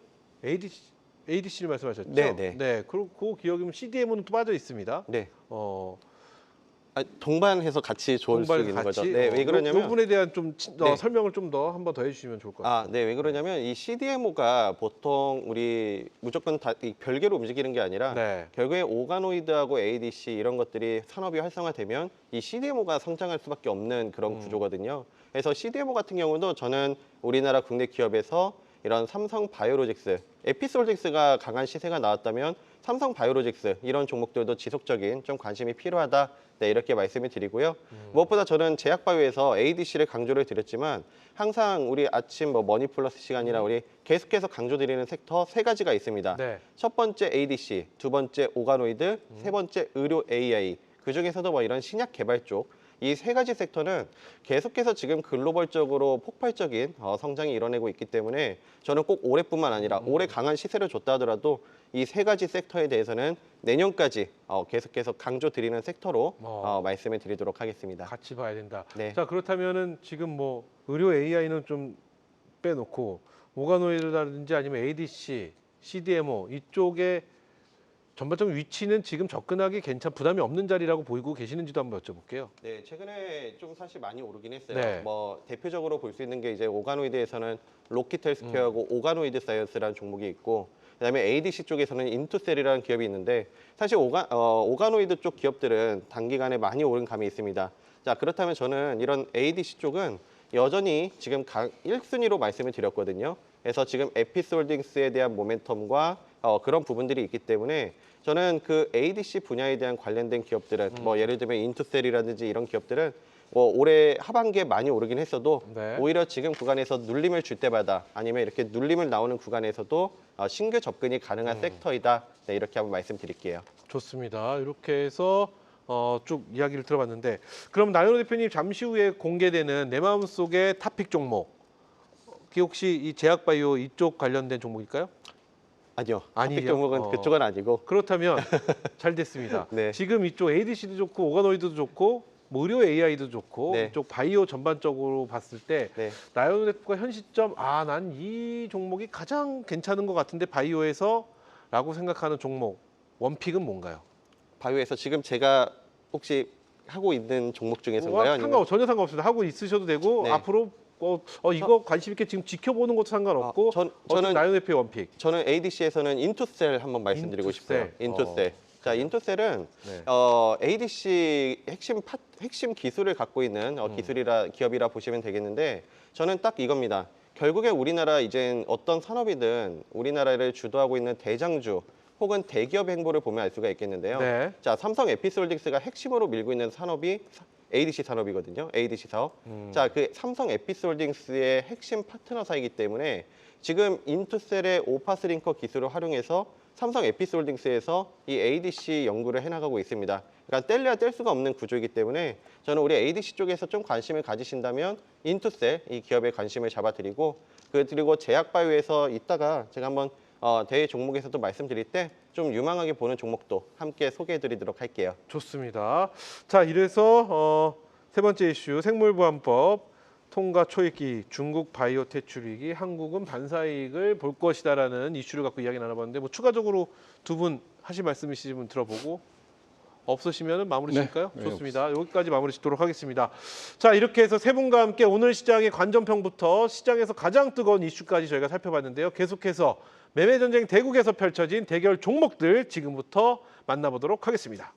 ADC를 말씀하셨죠. 네, 네. 네. 그리고 그 기억이면 CDMO는 또 빠져 있습니다. 네. 동반해서 같이 좋을 수 공부할 있는 같이 거죠. 네, 왜 이 그러냐면 부분에 대한 좀 네. 설명을 좀 더 한 번 더 해주시면 좋을 것 같아요. 네, 왜 그러냐면 이 CDMO가 보통 우리 무조건 다 별개로 움직이는 게 아니라 네. 결국에 오가노이드하고 ADC 이런 것들이 산업이 활성화되면 이 CDMO가 성장할 수밖에 없는 그런 구조거든요. 그래서 CDMO 같은 경우도 저는 우리나라 국내 기업에서 이런 삼성 바이오로직스, 에피솔직스가 강한 시세가 나왔다면 삼성 바이오로직스 이런 종목들도 지속적인 좀 관심이 필요하다. 네, 이렇게 말씀을 드리고요. 무엇보다 저는 제약바이오에서 ADC를 강조를 드렸지만 항상 우리 아침 머니플러스 시간이나 우리 계속해서 강조드리는 섹터 세 가지가 있습니다. 네. 첫 번째 ADC, 두 번째 오가노이드, 세 번째 의료 AI. 그중에서도 이런 신약 개발 쪽 이 세 가지 섹터는 계속해서 지금 글로벌적으로 폭발적인 성장이 일어나고 있기 때문에 저는 꼭 올해뿐만 아니라 올해 강한 시세를 줬다 하더라도 이 세 가지 섹터에 대해서는 내년까지 계속해서 강조드리는 섹터로 말씀을 드리도록 하겠습니다. 같이 봐야 된다. 네. 자 그렇다면은 지금 의료 AI는 좀 빼놓고 오가노이드라든지 아니면 ADC, CDMO 이쪽에 전반적인 위치는 지금 접근하기 부담이 없는 자리라고 보이고 계시는지도 한번 여쭤볼게요. 네, 최근에 좀 사실 많이 오르긴 했어요. 네. 대표적으로 볼 수 있는 게 이제 오가노이드에서는 로키텔스케어하고 오가노이드 사이언스라는 종목이 있고, 그다음에 ADC 쪽에서는 인투셀이라는 기업이 있는데 사실 오가노이드 쪽 기업들은 단기간에 많이 오른 감이 있습니다. 자, 그렇다면 저는 이런 ADC 쪽은 여전히 지금 1순위로 말씀을 드렸거든요. 그래서 지금 에피솔딩스에 대한 모멘텀과 그런 부분들이 있기 때문에 저는 그 ADC 분야에 대한 관련된 기업들은 예를 들면 인투셀이라든지 이런 기업들은 올해 하반기에 많이 오르긴 했어도 네. 오히려 지금 구간에서 눌림을 줄 때마다 아니면 이렇게 눌림을 나오는 구간에서도 신규 접근이 가능한 섹터이다. 네, 이렇게 한번 말씀드릴게요. 좋습니다. 이렇게 해서 쭉 이야기를 들어봤는데 그럼 나연호 대표님 잠시 후에 공개되는 내 마음속의 탑픽 종목 혹시 이 제약바이오 이쪽 관련된 종목일까요? 아니요. 아니요? 탑픽 종목은 그쪽은 아니고. 그렇다면 잘 됐습니다. 네. 지금 이쪽 ADC도 좋고 오가노이드도 좋고 의료 AI도 좋고 네. 이쪽 바이오 전반적으로 봤을 때 네. 나연호 대표가 현 시점 난 이 종목이 가장 괜찮은 것 같은데 바이오에서라고 생각하는 종목 원픽은 뭔가요? 바이오에서 지금 제가 혹시 하고 있는 종목 중에서인가요? 전혀 상관없습니다. 하고 있으셔도 되고 네. 앞으로 이거 관심 있게 지금 지켜보는 것도 상관없고 저는 나연호 대표의 원픽. 저는 ADC에서는 인투셀 한번 말씀드리고 싶어요. 인투셀. 자, 인투셀은 네. ADC 핵심 기술을 갖고 있는 기업이라 보시면 되겠는데 저는 딱 이겁니다. 결국에 우리나라 이젠 어떤 산업이든 우리나라를 주도하고 있는 대장주 혹은 대기업 행보를 보면 알 수가 있겠는데요. 네. 자, 삼성 에피솔직스가 핵심으로 밀고 있는 산업이 ADC 산업이거든요. ADC 사업. 자, 그 삼성 에피솔딩스의 핵심 파트너사이기 때문에 지금 인투셀의 오파스링커 기술을 활용해서 삼성 에피솔딩스에서 이 ADC 연구를 해나가고 있습니다. 그러니까 뗄래야 뗄 수가 없는 구조이기 때문에 저는 우리 ADC 쪽에서 좀 관심을 가지신다면 인투셀 이 기업에 관심을 잡아드리고 그리고 제약바이오에서 이따가 제가 한번 대회 종목에서도 말씀드릴 때 좀 유망하게 보는 종목도 함께 소개해드리도록 할게요. 좋습니다. 자, 이래서 세 번째 이슈 생물보안법 통과 초읽기, 중국 바이오 퇴출 위기, 한국은 반사이익을 볼 것이다라는 이슈를 갖고 이야기 나눠봤는데 뭐 추가적으로 두 분 하실 말씀 있으시면 들어보고 없으시면 마무리 짓을까요? 네, 좋습니다. 여기까지 마무리 짓도록 하겠습니다. 자, 이렇게 해서 세 분과 함께 오늘 시장의 관전평부터 시장에서 가장 뜨거운 이슈까지 저희가 살펴봤는데요. 계속해서 매매전쟁 대국에서 펼쳐진 대결 종목들 지금부터 만나보도록 하겠습니다.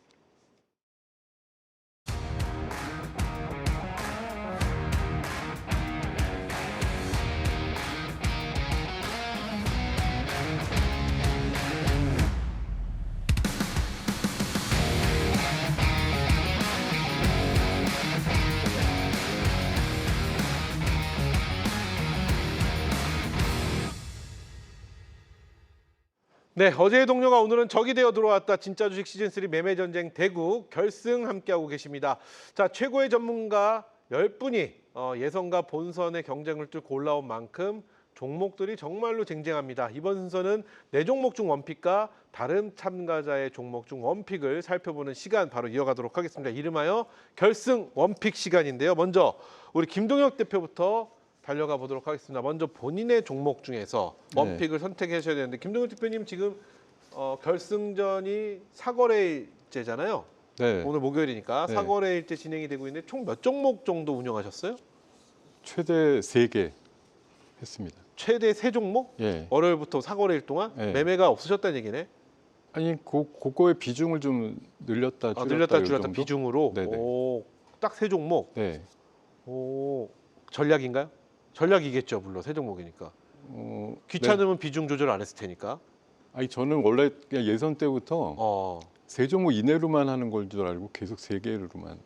네, 어제의 동료가 오늘은 적이 되어 들어왔다. 진짜 주식 시즌3 매매전쟁 대국 결승 함께하고 계십니다. 자, 최고의 전문가 10분이 예선과 본선의 경쟁을 뚫고 올라온 만큼 종목들이 정말로 쟁쟁합니다. 이번 순서는 4종목 중 원픽과 다른 참가자의 종목 중 원픽을 살펴보는 시간 바로 이어가도록 하겠습니다. 이름하여 결승 원픽 시간인데요. 먼저 우리 김동혁 대표부터 달려가 보도록 하겠습니다. 먼저 본인의 종목 중에서 원픽을 선택하셔야 되는데 김동현 대표님 지금 결승전이 사거래일제잖아요. 네. 오늘 목요일이니까 네. 사거래일제 진행이 되고 있는데 총 몇 종목 정도 운영하셨어요? 최대 3개 했습니다. 최대 3종목? 예. 월요일부터 사거래일 동안 네. 매매가 없으셨다는 얘기네. 아니 그거의 비중을 좀 늘렸다 줄였다, 늘렸다 요 줄였다 정도? 비중으로. 네네. 오, 딱 3종목. 네. 오, 전략인가요? 전략이겠죠, 물론 3종목이니까. 네. 귀찮으면 비중 조절 안 했을 테니까. 아니 저는 원래 그냥 예선 때부터 3종목 이내로만 하는 걸 줄 알고 계속 3개로만.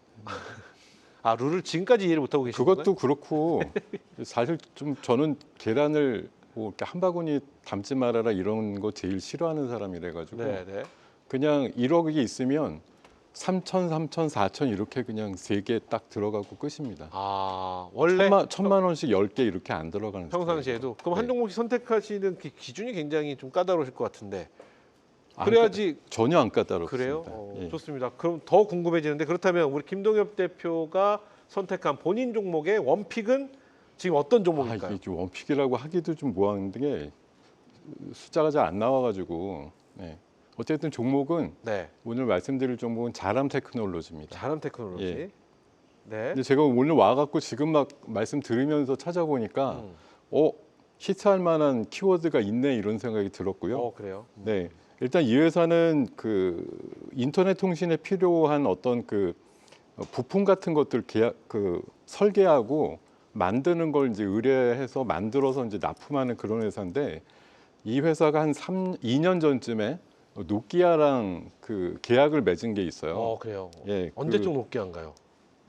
아, 룰을 지금까지 이해를 못하고 계신 거예요? 그것도 그렇고 사실 좀 저는 계란을 뭐 이렇게 한 바구니 담지 말아라 이런 거 제일 싫어하는 사람이라 가지고 네네. 그냥 1억이 있으면 3천, 3천, 4천 이렇게 그냥 3개 딱 들어가고 끝입니다. 아, 원래 천만 원씩 10개 이렇게 안 들어가는 평상시에도. 그럼 네. 한 종목씩 선택하시는 그 기준이 굉장히 좀 까다로우실 것 같은데. 안 그래야지. 전혀 안 까다롭습니다. 그래요? 예. 좋습니다. 그럼 더 궁금해지는데 그렇다면 우리 김동엽 대표가 선택한 본인 종목의 원픽은 지금 어떤 종목일까요? 이게 좀 원픽이라고 하기도 좀 뭐하는 게 숫자가 잘 안 나와가지고 네. 어쨌든 종목은 네. 오늘 말씀드릴 종목은 자람 테크놀로지입니다. 자람 테크놀로지. 예. 네. 근데 제가 오늘 와갖고 지금 막 말씀 들으면서 찾아보니까 히트할 만한 키워드가 있네 이런 생각이 들었고요. 그래요. 네, 일단 이 회사는 그 인터넷 통신에 필요한 어떤 그 부품 같은 것들 설계하고 만드는 걸 이제 의뢰해서 만들어서 이제 납품하는 그런 회사인데 이 회사가 한 2년 전쯤에 노키아랑 그 계약을 맺은 게 있어요. 그래요. 예, 언제쯤 노키아인가요?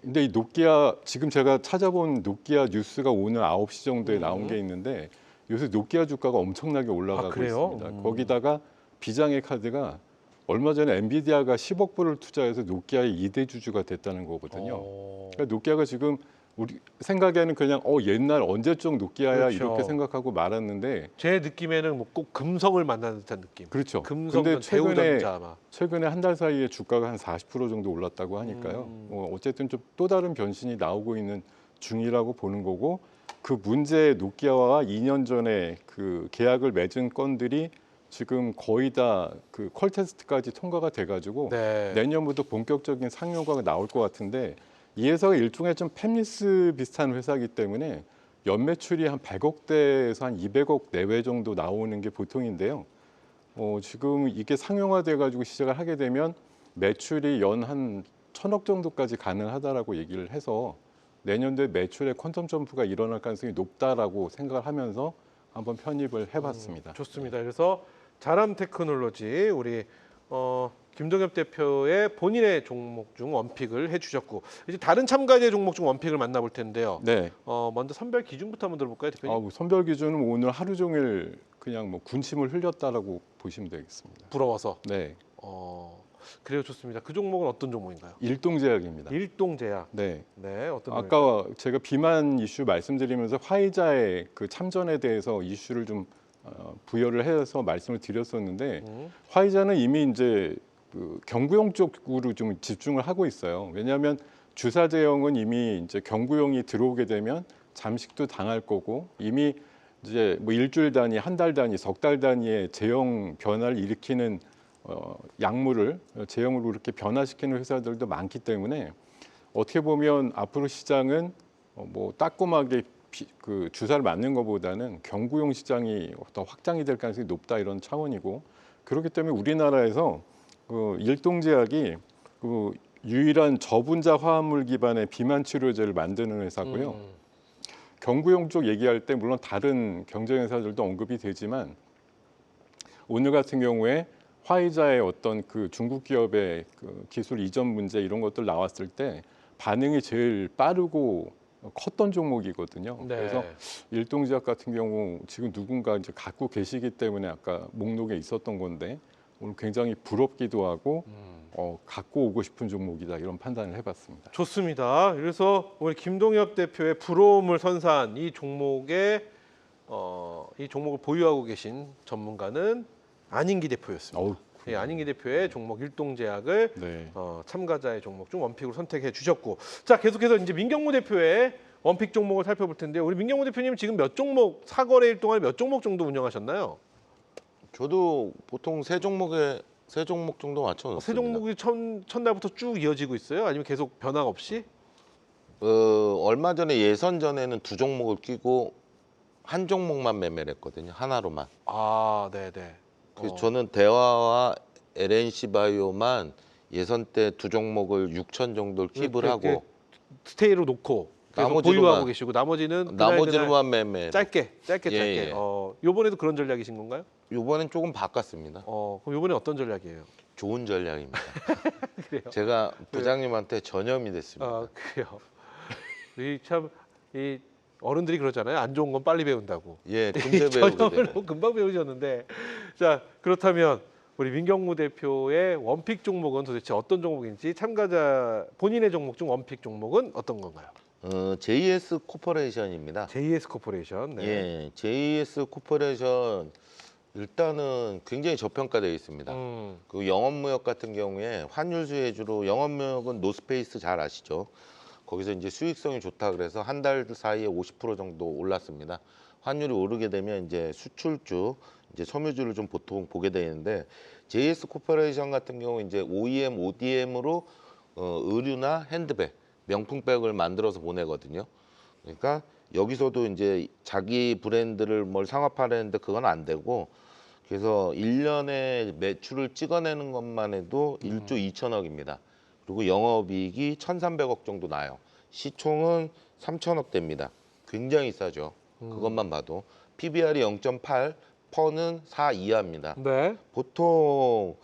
근데 이 노키아 지금 제가 찾아본 노키아 뉴스가 오늘 9시 정도에 나온 게 있는데 요새 노키아 주가가 엄청나게 올라가고 그래요? 있습니다. 거기다가 비장의 카드가 얼마 전에 엔비디아가 10억 불을 투자해서 노키아의 2대 주주가 됐다는 거거든요. 그러니까 노키아가 지금 우리 생각에는 그냥 옛날 언제적 노키아야 그렇죠. 이렇게 생각하고 말았는데 제 느낌에는 뭐 꼭 금성을 만나는 듯한 느낌. 그렇죠. 금성 근데 대우전자 아마. 최근에 한 달 사이에 주가가 한 40% 정도 올랐다고 하니까요. 어쨌든 좀 또 다른 변신이 나오고 있는 중이라고 보는 거고 그 문제 노키아와 2년 전에 그 계약을 맺은 건들이 지금 거의 다 그 퀄 테스트까지 통과가 돼가지고 네. 내년부터 본격적인 상용화가 나올 것 같은데 이 회사가 일종의 좀 팹리스 비슷한 회사이기 때문에 연매출이 한 100억대에서 한 200억 내외 정도 나오는 게 보통인데요. 지금 이게 상용화돼가지고 시작을 하게 되면 매출이 연 한 1,000억 정도까지 가능하다라고 얘기를 해서 내년도에 매출의 퀀텀 점프가 일어날 가능성이 높다라고 생각을 하면서 한번 편입을 해봤습니다. 좋습니다. 그래서 자람 테크놀로지 우리 김동엽 대표의 본인의 종목 중 원픽을 해주셨고 이제 다른 참가자의 종목 중 원픽을 만나볼 텐데요. 네. 먼저 선별 기준부터 한번 들어볼까요, 대표님? 선별 기준은 오늘 하루 종일 그냥 뭐 군침을 흘렸다라고 보시면 되겠습니다. 부러워서. 네. 그래요, 좋습니다. 그 종목은 어떤 종목인가요? 일동제약입니다. 일동제약. 네. 네, 어떤? 아까 제가 비만 이슈 말씀드리면서 화이자의 그 참전에 대해서 이슈를 좀 부여를 해서 말씀을 드렸었는데 화이자는 이미 이제 그 경구용 쪽으로 좀 집중을 하고 있어요. 왜냐하면 주사 제형은 이미 이제 경구용이 들어오게 되면 잠식도 당할 거고 이미 이제 뭐 일주일 단위, 한 달 단위, 석 달 단위의 제형 변화를 일으키는 약물을 제형으로 이렇게 변화시키는 회사들도 많기 때문에 어떻게 보면 앞으로 시장은 뭐 따끔하게 그 주사를 맞는 것보다는 경구용 시장이 더 확장이 될 가능성이 높다 이런 차원이고 그렇기 때문에 우리나라에서 그 일동제약이 그 유일한 저분자 화합물 기반의 비만 치료제를 만드는 회사고요. 경구용 쪽 얘기할 때 물론 다른 경쟁 회사들도 언급이 되지만 오늘 같은 경우에 화이자의 어떤 그 중국 기업의 그 기술 이전 문제 이런 것들 나왔을 때 반응이 제일 빠르고 컸던 종목이거든요. 네. 그래서 일동제약 같은 경우 지금 누군가 이제 갖고 계시기 때문에 아까 목록에 있었던 건데 오늘 굉장히 부럽기도 하고 갖고 오고 싶은 종목이다 이런 판단을 해봤습니다. 좋습니다. 그래서 우리 김동엽 대표의 부러움을 선사한 이 종목의 이 종목을 보유하고 계신 전문가는 안인기 대표였습니다. 어우, 예, 안인기 대표의 종목 일동제약을 네. 참가자의 종목 중 원픽으로 선택해 주셨고, 자 계속해서 이제 민경무 대표의 원픽 종목을 살펴볼 텐데 우리 민경무 대표님 지금 몇 종목 사거래일 동안 몇 종목 정도 운영하셨나요? 저도 보통 세 종목 정도 맞춰 세 놓습니다. 종목이 첫날부터 쭉 이어지고 있어요? 아니면 계속 변화 없이? 얼마 전에 예선전에는 두 종목을 끼고 한 종목만 매매를 했거든요. 하나로만. 아, 네네. 그래서 저는 대화와 LNC 바이오만 예선 때 두 종목을 6천 정도를 킵을 하고 스테이로 놓고 계속 나머지로만- 보유하고 계시고 나머지는 나머지로만 매매. 짧게. 예, 예. 요번에도 그런 전략이신 건가요? 이번엔 조금 바꿨습니다. 그럼 요번에 어떤 전략이에요? 좋은 전략입니다. 그래요. 제가 부장님한테 전염이 됐습니다. 아, 그래요. 이 어른들이 그러잖아요. 안 좋은 건 빨리 배운다고. 예, 금세 배우게 전염을 되네요. 너무 금방 배우셨는데, 자 그렇다면 우리 민경무 대표의 원픽 종목은 도대체 어떤 종목인지 참가자 본인의 종목 중 원픽 종목은 어떤 건가요? JS 코퍼레이션입니다. JS 코퍼레이션. 네. 예, JS 코퍼레이션 일단은 굉장히 저평가되어 있습니다. 그 영업무역 같은 경우에 환율 수혜주로 영업무역은 노스페이스 잘 아시죠? 거기서 이제 수익성이 좋다 그래서 한 달 사이에 50% 정도 올랐습니다. 환율이 오르게 되면 이제 수출주, 이제 섬유주를 좀 보통 보게 되는데 JS 코퍼레이션 같은 경우 이제 OEM, ODM으로 의류나 핸드백, 명품백을 만들어서 보내거든요. 그러니까 여기서도 이제 자기 브랜드를 뭘 상업화하는데 그건 안 되고 그래서 1년에 매출을 찍어내는 것만 해도 1조 2천억입니다. 그리고 영업이익이 1,300억 정도 나요. 시총은 3천억대입니다. 굉장히 싸죠. 그것만 봐도. PBR이 0.8, 퍼는 4 이하입니다. 네. 보통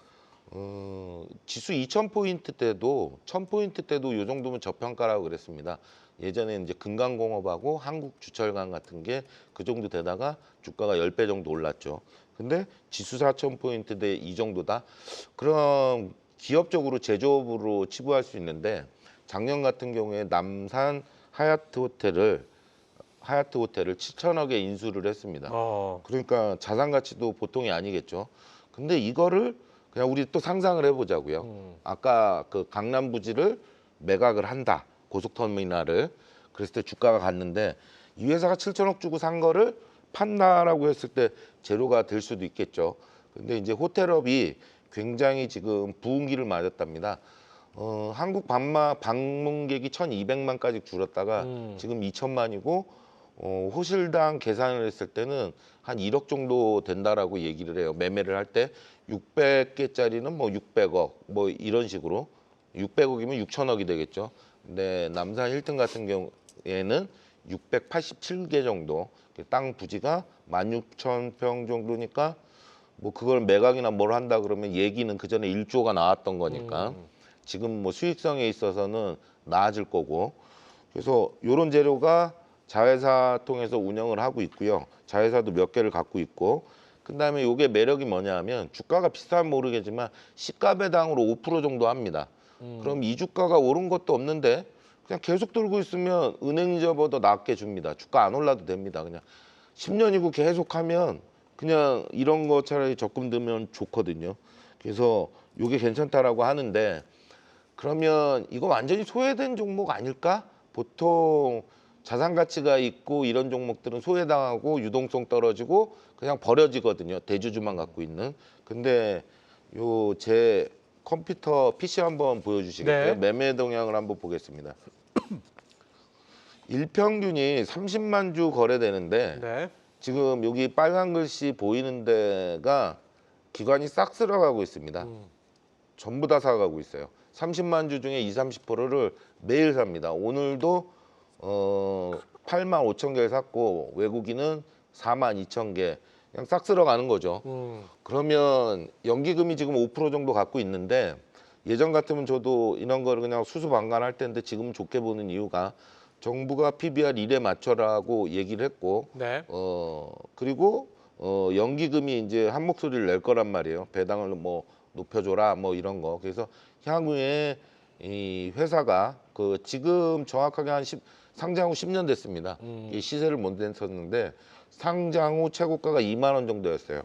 지수 2,000포인트 때도 1,000포인트 때도 이 정도면 저평가라고 그랬습니다. 예전에 이제 금강공업하고 한국주철강 같은 게 그 정도 되다가 주가가 10배 정도 올랐죠. 근데 지수 4,000포인트 대 이 정도다. 그럼 기업적으로 제조업으로 치부할 수 있는데 작년 같은 경우에 남산 하얏트 호텔을 7천억에 인수를 했습니다. 그러니까 자산 가치도 보통이 아니겠죠. 근데 이거를 그냥 우리 또 상상을 해보자고요. 아까 그 강남 부지를 매각을 한다. 고속터미널을. 그랬을 때 주가가 갔는데 이 회사가 7천억 주고 산 거를 판다라고 했을 때 제로가 될 수도 있겠죠. 근데 이제 호텔업이 굉장히 지금 부흥기를 맞았답니다. 한국 방문객이 1,200만까지 줄었다가 지금 2천만이고 호실당 계산을 했을 때는 한 1억 정도 된다라고 얘기를 해요. 매매를 할 때 600개짜리는 뭐 600억 뭐 이런 식으로 600억이면 6천억이 되겠죠. 근데 남산 힐튼 같은 경우에는 687개 정도 땅 부지가 16,000평 정도니까 뭐 그걸 매각이나 뭘 한다 그러면 얘기는 그 전에 1조가 나왔던 거니까 지금 뭐 수익성에 있어서는 나아질 거고 그래서 이런 재료가 자회사 통해서 운영을 하고 있고요. 자회사도 몇 개를 갖고 있고 그다음에 이게 매력이 뭐냐 하면 주가가 비싸면 모르겠지만 시가배당으로 5% 정도 합니다. 그럼 이 주가가 오른 것도 없는데 그냥 계속 들고 있으면 은행이자보다 낮게 줍니다. 주가 안 올라도 됩니다. 그냥 10년이고 계속하면 그냥 이런 거 차라리 적금 들면 좋거든요. 그래서 이게 괜찮다라고 하는데 그러면 이거 완전히 소외된 종목 아닐까? 보통 자산 가치가 있고 이런 종목들은 소외당하고 유동성 떨어지고 그냥 버려지거든요. 대주주만 갖고 있는. 근데 요 제 컴퓨터 PC 한번 보여주시겠어요? 네. 매매 동향을 한번 보겠습니다. 일평균이 30만 주 거래되는데 네. 지금 여기 빨간 글씨 보이는 데가 기관이 싹 쓸어가고 있습니다. 전부 다 사가고 있어요. 30만 주 중에 20-30%를 매일 삽니다. 오늘도 8만 5천 개를 샀고 외국인은 4만 2천 개 그냥 싹 쓸어가는 거죠. 그러면 연기금이 지금 5% 정도 갖고 있는데 예전 같으면 저도 이런 거를 그냥 수수방관할 텐데 지금은 좋게 보는 이유가 정부가 PBR 1에 맞춰라고 얘기를 했고 네. 그리고 연기금이 이제 한 목소리를 낼 거란 말이에요. 배당을 뭐 높여줘라 뭐 이런 거. 그래서 향후에 이 회사가 그 지금 정확하게 상장 후 10년 됐습니다. 이 시세를 못 냈었는데 상장 후 최고가가 2만 원 정도였어요.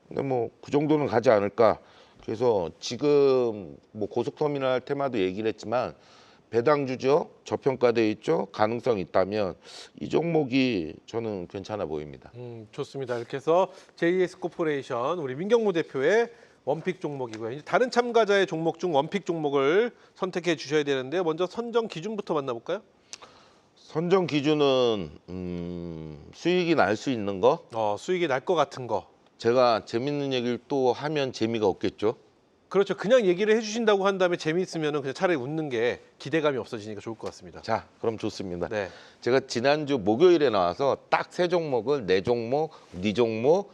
근데 뭐 그 정도는 가지 않을까. 그래서 지금 뭐 고속터미널 테마도 얘기를 했지만 배당주죠. 저평가돼 있죠. 가능성이 있다면 이 종목이 저는 괜찮아 보입니다. 좋습니다. 이렇게 해서 JS 코퍼레이션 우리 민경무 대표의 원픽 종목이고요. 이제 다른 참가자의 종목 중 원픽 종목을 선택해 주셔야 되는데요. 먼저 선정 기준부터 만나볼까요? 선정 기준은 수익이 날 수 있는 거. 수익이 날 것 같은 거. 제가 재밌는 얘기를 또 하면 재미가 없겠죠. 그렇죠. 그냥 얘기를 해주신다고 한 다음에 재미있으면 그냥 차라리 웃는 게 기대감이 없어지니까 좋을 것 같습니다. 자, 그럼 좋습니다. 네. 제가 지난주 목요일에 나와서 딱 세 종목을 네 종목, 네 종목,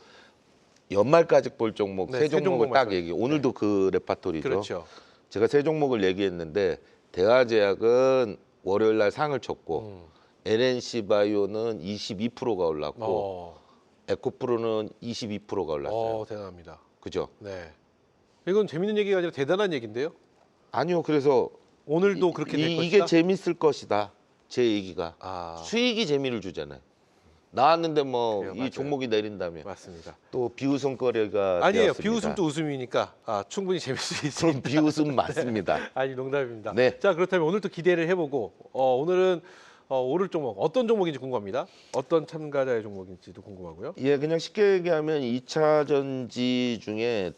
연말까지 볼 종목 네, 세 세 종목을 종목 딱 말씀. 얘기. 오늘도 그 레파토리죠. 그렇죠. 제가 세 종목을 얘기했는데 대화제약은 월요일 날 상을 쳤고 LNC바이오는 22%가 올랐고 에코프로는 22%가 올랐어요. 대단합니다. 그죠? 네. 이건 재밌는 얘기가 아니라 대단한 얘기인데요. 아니요. 그래서 오늘도 그렇게 될 이게 것이다. 재밌을 것이다. 제 얘기가. 수익이 재미를 주잖아요. 나왔는데 뭐 그래요, 이 맞아요. 종목이 내린다면 맞습니다. 또 비웃음거리가 아니에요. 되었습니다. 비웃음도 웃음이니까 충분히 재밌을 수 그럼 있습니다. 비웃음 맞습니다. 아니 농담입니다. 네. 자 그렇다면 오늘 또 기대를 해보고 오늘은 오를 종목 어떤 종목인지 궁금합니다. 어떤 참가자의 종목인지도 궁금하고요. 예, 그냥 쉽게 얘기하면 2차 전지 중에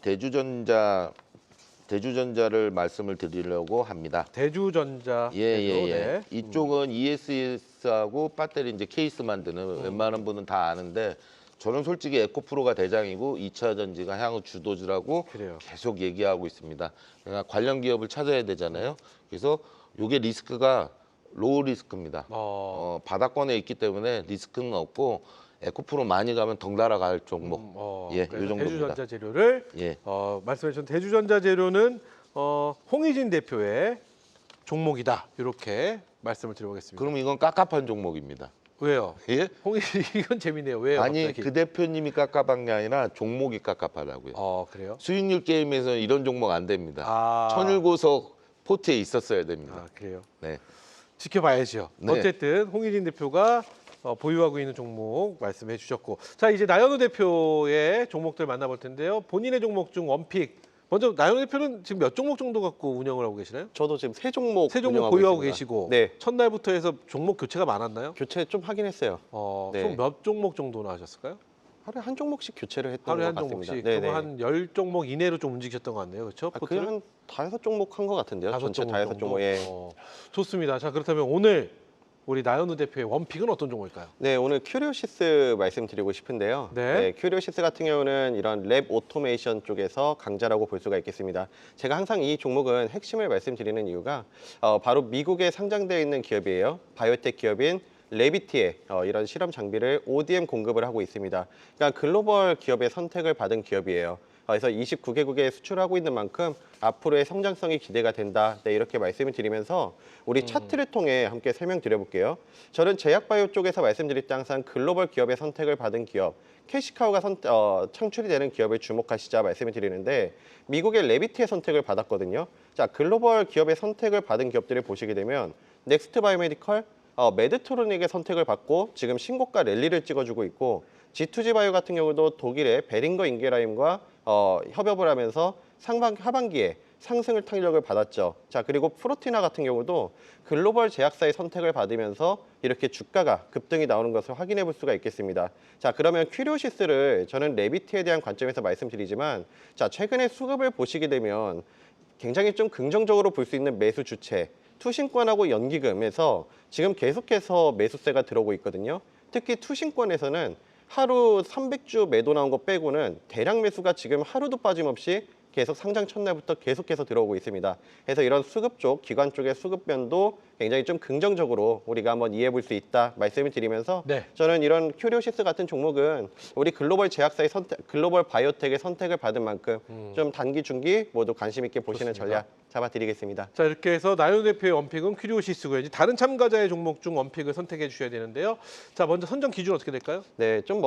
대주전자를 말씀을 드리려고 합니다. 대주전자. 예. 이쪽은 ESS하고 배터리 이제 케이스 만드는 웬만한 분은 다 아는데 저는 솔직히 에코프로가 대장이고 2차 전지가 향후 주도주라고 그래요. 계속 얘기하고 있습니다. 그러니까 관련 기업을 찾아야 되잖아요. 그래서 이게 리스크가 로우 리스크입니다. 바닥권에 있기 때문에 리스크는 없고 에코프로 많이 가면 덩달아 갈 종목. 이 정도입니다. 대주전자 재료를 말씀해 주신 대주전자 재료는 홍희진 대표의 종목이다. 이렇게 말씀을 드려보겠습니다. 그럼 이건 깝깝한 종목입니다. 왜요? 예? 홍희진 이건 재미네요. 왜요? 아니 갑자기? 그 대표님이 깝깝한 게 아니라 종목이 깝깝하다고요. 그래요? 수익률 게임에서 이런 종목 안 됩니다. 아. 천일고속 포트에 있었어야 됩니다. 그래요? 네. 지켜봐야죠. 네. 어쨌든 홍희진 대표가 보유하고 있는 종목 말씀해 주셨고, 자 이제 나연우 대표의 종목들 만나볼 텐데요. 본인의 종목 중 원픽. 먼저 나연우 대표는 지금 몇 종목 정도 갖고 운영을 하고 계시나요? 저도 지금 세 종목 세 종목 운영하고 보유하고 있습니다. 계시고, 네, 첫날부터 해서 종목 교체가 많았나요? 교체 좀 하긴 했어요. 총 네. 몇 종목 정도나 하셨을까요? 하루에 한 종목씩 교체를 했던 하루에 것 한 같습니다. 종목씩. 네네. 그럼 한 10종목 이내로 좀 움직이셨던 것 같네요. 그렇죠? 그냥 한 5종목 한 것 같은데요. 다섯 전체 종목 5종목. 정도? 예. 좋습니다. 자 그렇다면 오늘 우리 나연우 대표의 원픽은 어떤 종목일까요? 네, 오늘 큐리오시스 말씀드리고 싶은데요. 네. 큐리오시스 같은 경우는 이런 랩 오토메이션 쪽에서 강자라고 볼 수가 있겠습니다. 제가 항상 이 종목은 핵심을 말씀드리는 이유가 바로 미국에 상장되어 있는 기업이에요. 바이오텍 기업인 레비티에 이런 실험 장비를 ODM 공급을 하고 있습니다. 그러니까 글로벌 기업의 선택을 받은 기업이에요. 그래서 29개국에 수출하고 있는 만큼 앞으로의 성장성이 기대가 된다. 네, 이렇게 말씀을 드리면서 우리 차트를 통해 함께 설명드려볼게요. 저는 제약바이오 쪽에서 말씀드릴 때 항상 글로벌 기업의 선택을 받은 기업, 캐시카우가 창출이 되는 기업을 주목하시자 말씀을 드리는데 미국의 레비티의 선택을 받았거든요. 자, 글로벌 기업의 선택을 받은 기업들을 보시게 되면 넥스트 바이오메디컬, 메드트로닉의 선택을 받고 지금 신고가 랠리를 찍어주고 있고 G2G 바이오 같은 경우도 독일의 베링거 인게라임과 협업을 하면서 하반기에 상승을 탄력을 받았죠. 자, 그리고 프로티나 같은 경우도 글로벌 제약사의 선택을 받으면서 이렇게 주가가 급등이 나오는 것을 확인해 볼 수가 있겠습니다. 자, 그러면 큐리오시스를 저는 레비트에 대한 관점에서 말씀드리지만, 자, 최근에 수급을 보시게 되면 굉장히 좀 긍정적으로 볼 수 있는 매수 주체, 투신권하고 연기금에서 지금 계속해서 매수세가 들어오고 있거든요. 특히 투신권에서는 하루 300주 매도 나온 거 빼고는 대량 매수가 지금 하루도 빠짐없이 계속 상장 첫날부터 계속해서 들어오고 있습니다. 그래서 이런 수급 쪽, 기관 쪽의 수급 변도 굉장히 좀 긍정적으로 우리가 한번 이해해 볼 수 있다 말씀을 드리면서 네. 저는 이런 큐리오시스 같은 종목은 우리 글로벌 제약사의 선택, 글로벌 바이오텍의 선택을 받은 만큼 좀 단기, 중기 모두 관심 있게 보시는 좋습니다. 전략 잡아드리겠습니다. 자, 이렇게 해서 나연 대표의 원픽은 큐리오시스고요. 이제 다른 참가자의 종목 중 원픽을 선택해 주셔야 되는데요. 자, 먼저 선정 기준 어떻게 될까요? 네, 좀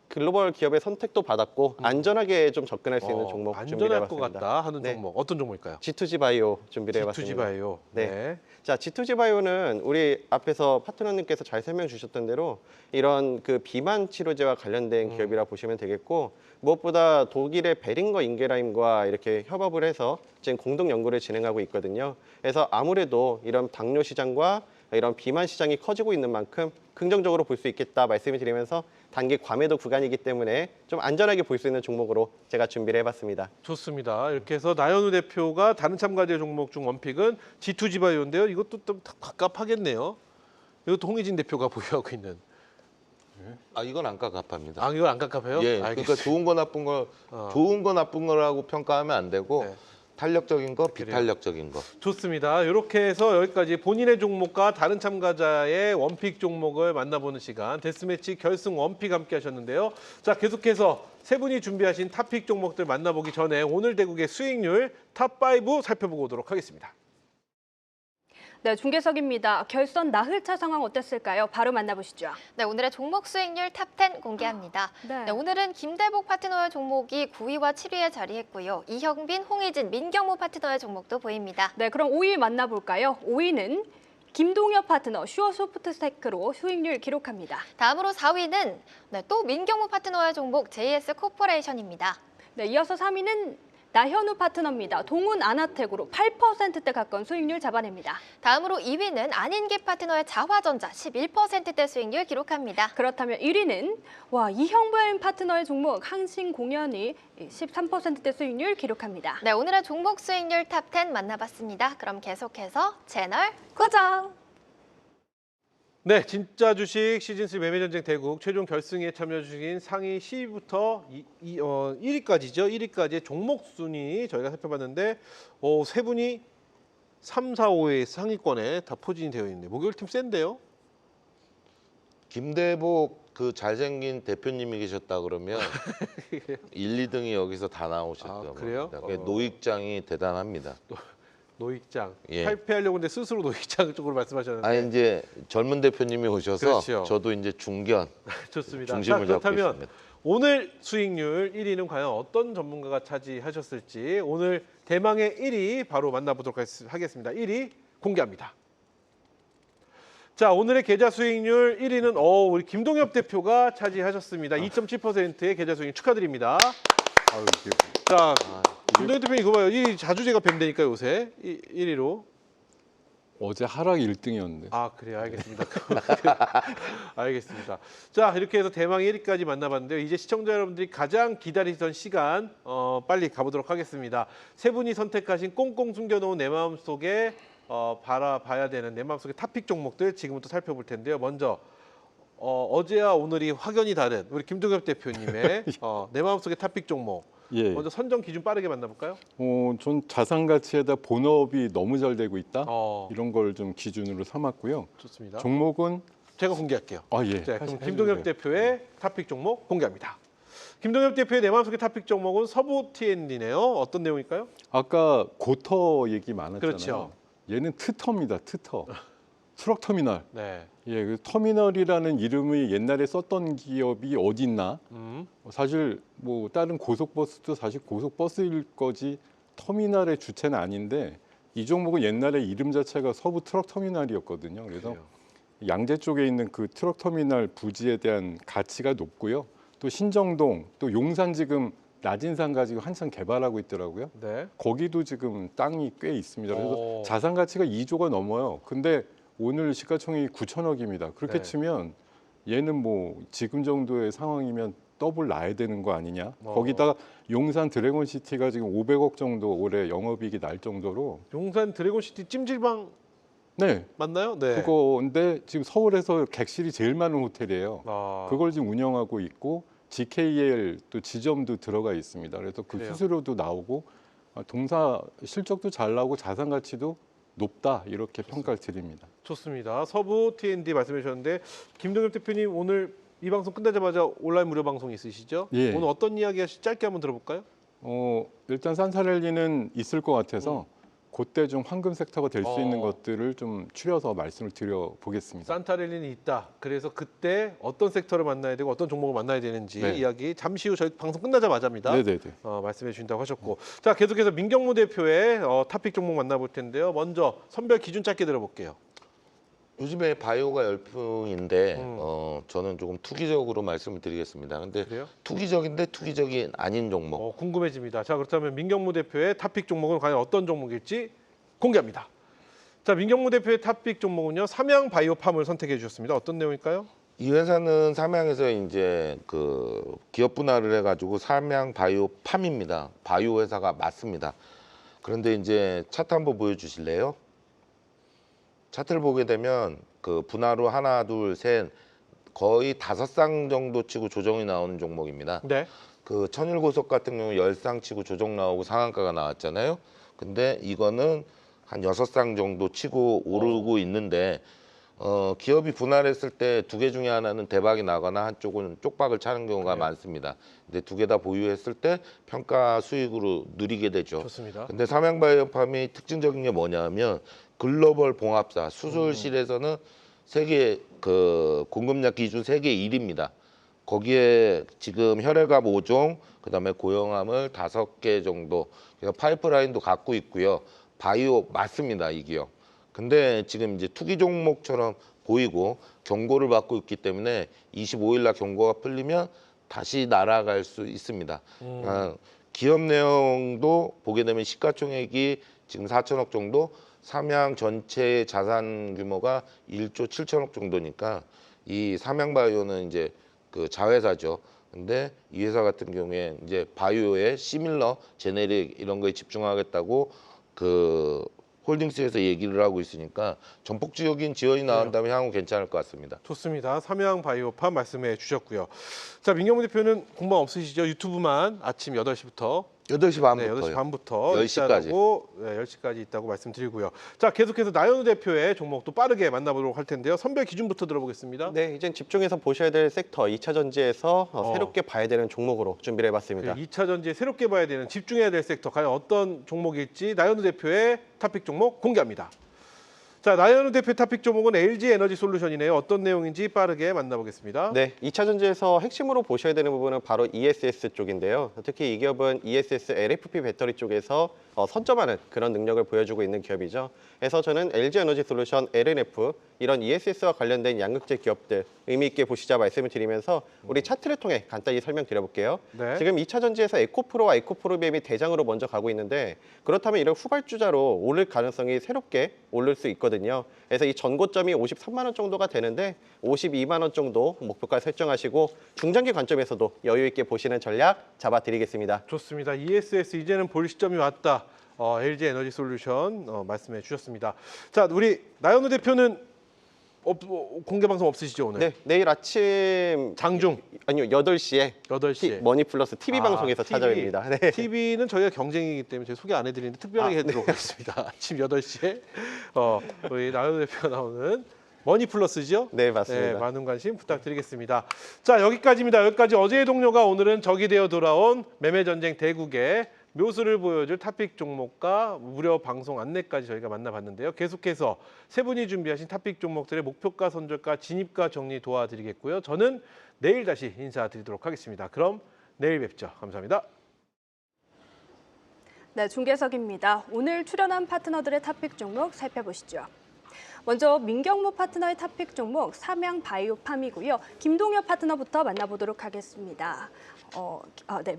글로벌 기업의 선택도 받았고 안전하게 좀 접근할 수 있는 종목 준비를 안전할 것 해봤습니다. 같다 하는 네. 종목 어떤 종목일까요? G2G 바이오 준비를 해봤습니다. G2G 바이오. 네. 자, G2G 바이오는 우리 앞에서 파트너님께서 잘 설명 주셨던 대로 이런 그 비만 치료제와 관련된 기업이라 보시면 되겠고, 무엇보다 독일의 베링거 인게라임과 이렇게 협업을 해서 지금 공동 연구를 진행하고 있거든요. 그래서 아무래도 이런 당뇨 시장과 이런 비만 시장이 커지고 있는 만큼 긍정적으로 볼 수 있겠다 말씀을 드리면서 단기 과매도 구간이기 때문에 좀 안전하게 볼 수 있는 종목으로 제가 준비를 해봤습니다. 좋습니다. 이렇게 해서 나연우 대표가 다른 참가자 종목 중 원픽은 G2G 바이오인데요. 이것도 좀 갑갑하겠네요. 이것도 홍희진 대표가 보유하고 있는. 아, 이건 안 깝깝합니다. 아, 이건 안 갑갑해요? 예, 그러니까 좋은 거 나쁜 거, 좋은 거 나쁜 거라고 평가하면 안 되고 네. 탄력적인 거, 비탄력적인 거. 좋습니다. 이렇게 해서 여기까지 본인의 종목과 다른 참가자의 원픽 종목을 만나보는 시간 데스매치 결승 원픽 함께 하셨는데요. 자, 계속해서 세 분이 준비하신 탑픽 종목들 만나보기 전에 오늘 대국의 수익률 탑5 살펴보고 오도록 하겠습니다. 네, 중계석입니다. 결선 나흘차 상황 어땠을까요? 바로 만나보시죠. 네, 오늘의 종목 수익률 탑10 공개합니다. 네. 네, 오늘은 김대복 파트너의 종목이 9위와 7위에 자리했고요. 이형빈, 홍희진, 민경무 파트너의 종목도 보입니다. 네, 그럼 5위 만나볼까요? 5위는 김동엽 파트너 슈어소프트테크로 수익률 기록합니다. 다음으로 4위는 또 민경무 파트너의 종목 JS 코퍼레이션입니다. 네, 이어서 3위는 나현우 파트너입니다. 동훈 아나텍으로 8%대 가까운 수익률 잡아냅니다. 다음으로 2위는 안인기 파트너의 자화전자 11%대 수익률 기록합니다. 그렇다면 1위는 이형범 파트너의 종목 항신공연이 13%대 수익률 기록합니다. 네, 오늘의 종목 수익률 탑10 만나봤습니다. 그럼 계속해서 채널 고정! 네, 진짜 주식 시즌3 매매전쟁 대국 최종 결승에 참여 중인 상위 10위부터 1위까지죠. 1위까지의 종목 순위 저희가 살펴봤는데 세 분이 3, 4, 5의 상위권에 다 포진이 되어 있네요. 목요일팀 센데요. 김대복 그 잘생긴 대표님이 계셨다 그러면 1, 2등이 여기서 다 나오셨던 아, 그래요? 겁니다. 노익장이 대단합니다. 노익장. 예. 탈피하려고 했는데 스스로 노익장 쪽으로 말씀하셨는데. 아니 이제 젊은 대표님이 오셔서 그렇죠. 저도 이제 중견 좋습니다. 중심을 잡고 그렇다면 있습니다. 오늘 수익률 1위는 과연 어떤 전문가가 차지하셨을지 오늘 대망의 1위 바로 만나보도록 하겠습니다. 1위 공개합니다. 자, 오늘의 계좌 수익률 1위는 우리 김동엽 대표가 차지하셨습니다. 2.7%의 계좌 수익률 축하드립니다. 아유, 이게 자, 김동엽 대표님 이거 봐요. 이 자주 제가 뵌다니까 요새 1위로. 어제 하락 1등이었는데. 아, 그래요. 알겠습니다. 알겠습니다. 자, 이렇게 해서 대망 1위까지 만나봤는데요. 이제 시청자 여러분들이 가장 기다리던 시간 빨리 가보도록 하겠습니다. 세 분이 선택하신 꽁꽁 숨겨놓은 내 마음속에 바라봐야 되는 내 마음속의 탑픽 종목들 지금부터 살펴볼 텐데요. 먼저 어제와 오늘이 확연히 다른 우리 김동엽 대표님의 내 마음속의 탑픽 종목. 예. 먼저 선정 기준 빠르게 만나볼까요? 전 자산 가치에다 본업이 너무 잘 되고 있다. 어, 이런 걸 좀 기준으로 삼았고요. 좋습니다. 종목은 제가 공개할게요. 예. 자, 그럼 해주세요. 김동엽 대표의 탑픽 종목 공개합니다. 김동엽 대표의 내 마음속의 탑픽 종목은 서부 T&D네요. 어떤 내용일까요? 아까 고터 얘기 많았잖아요. 그렇죠. 얘는 트터입니다. 트터. 트럭 터미널. 네. 예, 그 터미널이라는 이름이 옛날에 썼던 기업이 어디 있나? 사실 뭐 다른 고속버스도 사실 고속버스일 거지 터미널의 주체는 아닌데 이 종목은 옛날에 이름 자체가 서부 트럭 터미널이었거든요. 그래서 그래요. 양재 쪽에 있는 그 트럭 터미널 부지에 대한 가치가 높고요. 또 신정동, 또 용산 지금 낮은 산 가지고 한참 개발하고 있더라고요. 네. 거기도 지금 땅이 꽤 있습니다. 그래서 오. 자산 가치가 2조가 넘어요. 근데 오늘 시가총액이 9천억입니다. 그렇게 네. 치면 얘는 뭐 지금 정도의 상황이면 더블 나야 되는 거 아니냐. 어. 거기다가 용산 드래곤시티가 지금 500억 정도 올해 영업이익이 날 정도로 용산 드래곤시티 찜질방 네. 맞나요? 네. 그거인데 지금 서울에서 객실이 제일 많은 호텔이에요. 아. 그걸 지금 운영하고 있고 GKL 또 지점도 들어가 있습니다. 그래서 그 그래요? 수수료도 나오고 동사 실적도 잘 나오고 자산 가치도 높다 이렇게 평가를 드립니다. 좋습니다. 서부 T&D 말씀해 주셨는데 김동엽 대표님 오늘 이 방송 끝나자마자 온라인 무료 방송 있으시죠? 예. 오늘 어떤 이야기 하실지 짧게 한번 들어볼까요? 일단 산타랠리는 있을 것 같아서 그때 좀 황금 섹터가 될 수 있는 어. 것들을 좀 추려서 말씀을 드려보겠습니다. 산타랠리는 있다. 그래서 그때 어떤 섹터를 만나야 되고 어떤 종목을 만나야 되는지 네. 이야기 잠시 후 저희 방송 끝나자마자입니다. 네네네. 말씀해 주신다고 하셨고 자 계속해서 민경무 대표의 탑픽 종목 만나볼 텐데요. 먼저 선별 기준 짧게 들어볼게요. 요즘에 바이오가 열풍인데 음. 저는 조금 투기적으로 말씀을 드리겠습니다. 근데 그래요? 투기적인데 투기적이 아닌 종목. 궁금해집니다. 자 그렇다면 민경무 대표의 탑픽 종목은 과연 어떤 종목일지 공개합니다. 자 민경무 대표의 탑픽 종목은요 삼양 바이오팜을 선택해 주셨습니다. 어떤 내용일까요? 이 회사는 삼양에서 이제 그 기업 분할을 해가지고 삼양 바이오팜입니다. 바이오 회사가 맞습니다. 그런데 이제 차트 한번 보여주실래요? 차트를 보게 되면 그 분할 후 하나, 둘, 셋 거의 5쌍 정도 치고 조정이 나오는 종목입니다. 네. 그 천일고속 같은 경우 10쌍 치고 조정 나오고 상한가가 나왔잖아요. 근데 이거는 한 6쌍 정도 치고 오르고 있는데 기업이 분할했을 때 2개 중에 하나는 대박이 나거나 한쪽은 쪽박을 차는 경우가 그래요. 많습니다. 근데 2개 다 보유했을 때 평가 수익으로 누리게 되죠. 좋습니다. 근데 삼양바이오팜이 특징적인 게 뭐냐면 글로벌 봉합사 수술실에서는 세계 그 공급량 기준 세계 1위입니다. 거기에 지금 혈액암 5종, 그다음에 고형암을 5개 정도, 그러니까 파이프라인도 갖고 있고요. 바이오 맞습니다, 이 기업. 근데 지금 이제 투기 종목처럼 보이고 경고를 받고 있기 때문에 25일 날 경고가 풀리면 다시 날아갈 수 있습니다. 기업 내용도 보게 되면 시가총액이 지금 4천억 정도, 삼양 전체 자산 규모가 1조 7천억 정도니까 이 삼양바이오는 이제 그 자회사죠. 근데 이 회사 같은 경우에 이제 바이오에 시밀러, 제네릭 이런 거에 집중하겠다고 그 홀딩스에서 얘기를 하고 있으니까 전폭적인 지원이 나온다면 향후 괜찮을 것 같습니다. 좋습니다. 삼양 바이오팜 말씀해 주셨고요. 자 민경무 대표는 공방 없으시죠? 유튜브만 아침 8시부터 8시 반부터요. 네, 8시 반부터 10시까지. 있다고, 네, 10시까지 있다고 말씀드리고요. 자, 계속해서 나연우 대표의 종목도 빠르게 만나보도록 할 텐데요. 선별 기준부터 들어보겠습니다. 네, 이젠 집중해서 보셔야 될 섹터 2차 전지에서 새롭게 봐야 되는 종목으로 준비를 해봤습니다. 2차 전지에 새롭게 봐야 되는 집중해야 될 섹터 과연 어떤 종목일지 나연우 대표의 탑픽 종목 공개합니다. 자, 나연우 대표 탑픽 종목은 LG 에너지 솔루션이네요. 어떤 내용인지 빠르게 만나보겠습니다. 네, 2차 전지에서 핵심으로 보셔야 되는 부분은 바로 ESS 쪽인데요. 특히 이 기업은 ESS LFP 배터리 쪽에서 선점하는 그런 능력을 보여주고 있는 기업이죠. 그래서 저는 LG 에너지 솔루션, LNF 이런 ESS와 관련된 양극재 기업들 의미 있게 보시자 말씀을 드리면서 우리 차트를 통해 간단히 설명드려볼게요. 네. 지금 2차 전지에서 에코프로와 에코프로비엠이 대장으로 먼저 가고 있는데 그렇다면 이런 후발주자로 오를 가능성이 새롭게 오를 수 있거든요. 그래서 이 전고점이 53만 원 정도가 되는데 52만 원 정도 목표가 설정하시고 중장기 관점에서도 여유 있게 보시는 전략 잡아드리겠습니다. 좋습니다. ESS 이제는 볼 시점이 왔다. LG 에너지 솔루션 말씀해 주셨습니다. 자, 우리 나연우 대표는 공개 방송 없으시죠 오늘? 네, 내일 아침 장중 아니요 8시에 8시에 머니플러스 TV 방송에서 TV. 찾아뵙니다. 네. TV는 저희가 경쟁이기 때문에 저희 소개 안 해드리는데 특별하게 해드리도록 하겠습니다. 아침 8시에 우리 나연우 대표가 나오는 머니플러스죠? 네, 맞습니다. 많은 관심 부탁드리겠습니다. 자, 여기까지입니다. 여기까지 어제의 동료가 오늘은 적이 되어 돌아온 매매전쟁 대국의 묘수를 보여줄 탑픽 종목과 무료 방송 안내까지 저희가 만나봤는데요. 계속해서 세 분이 준비하신 탑픽 종목들의 목표가, 손절가, 진입가 정리 도와드리겠고요. 저는 내일 다시 인사드리도록 하겠습니다. 그럼 내일 뵙죠. 감사합니다. 네, 중계석입니다. 오늘 출연한 파트너들의 탑픽 종목 살펴보시죠. 먼저 민경무 파트너의 탑픽 종목 삼양 바이오팜이고요. 김동엽 파트너부터 만나보도록 하겠습니다.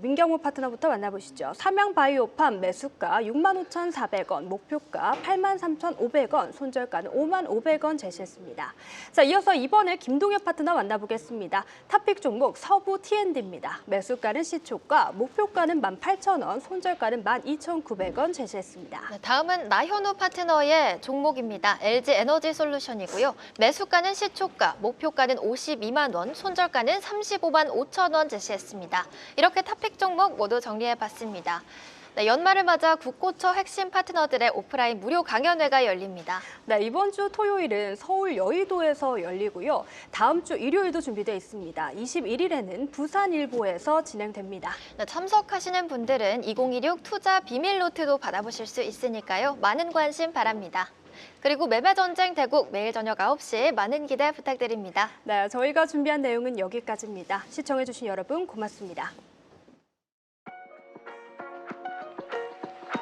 민경우 파트너부터 만나보시죠. 삼양바이오팜 매수가 65,400원, 목표가 83,500원, 손절가는 55,500원 제시했습니다. 자, 이어서 이번에 김동엽 파트너 만나보겠습니다. 탑픽 종목 서부 T&D입니다. 매수가는 시초가, 목표가는 18,000원, 손절가는 12,900원 제시했습니다. 네, 다음은 나현우 파트너의 종목입니다. LG 에너지 솔루션이고요. 매수가는 시초가, 목표가는 52만 원, 손절가는 35만 5천 원 제시했습니다. 이렇게 탑픽 종목 모두 정리해봤습니다. 네, 연말을 맞아 국고처 핵심 파트너들의 오프라인 무료 강연회가 열립니다. 네, 이번 주 토요일은 서울 여의도에서 열리고요. 다음 주 일요일도 준비되어 있습니다. 21일에는 부산 일보에서 진행됩니다. 네, 참석하시는 분들은 2016 투자 비밀 노트도 받아보실 수 있으니까요. 많은 관심 바랍니다. 그리고 매매전쟁 대국 매일 저녁 9시 많은 기대 부탁드립니다. 네, 저희가 준비한 내용은 여기까지입니다. 시청해주신 여러분 고맙습니다.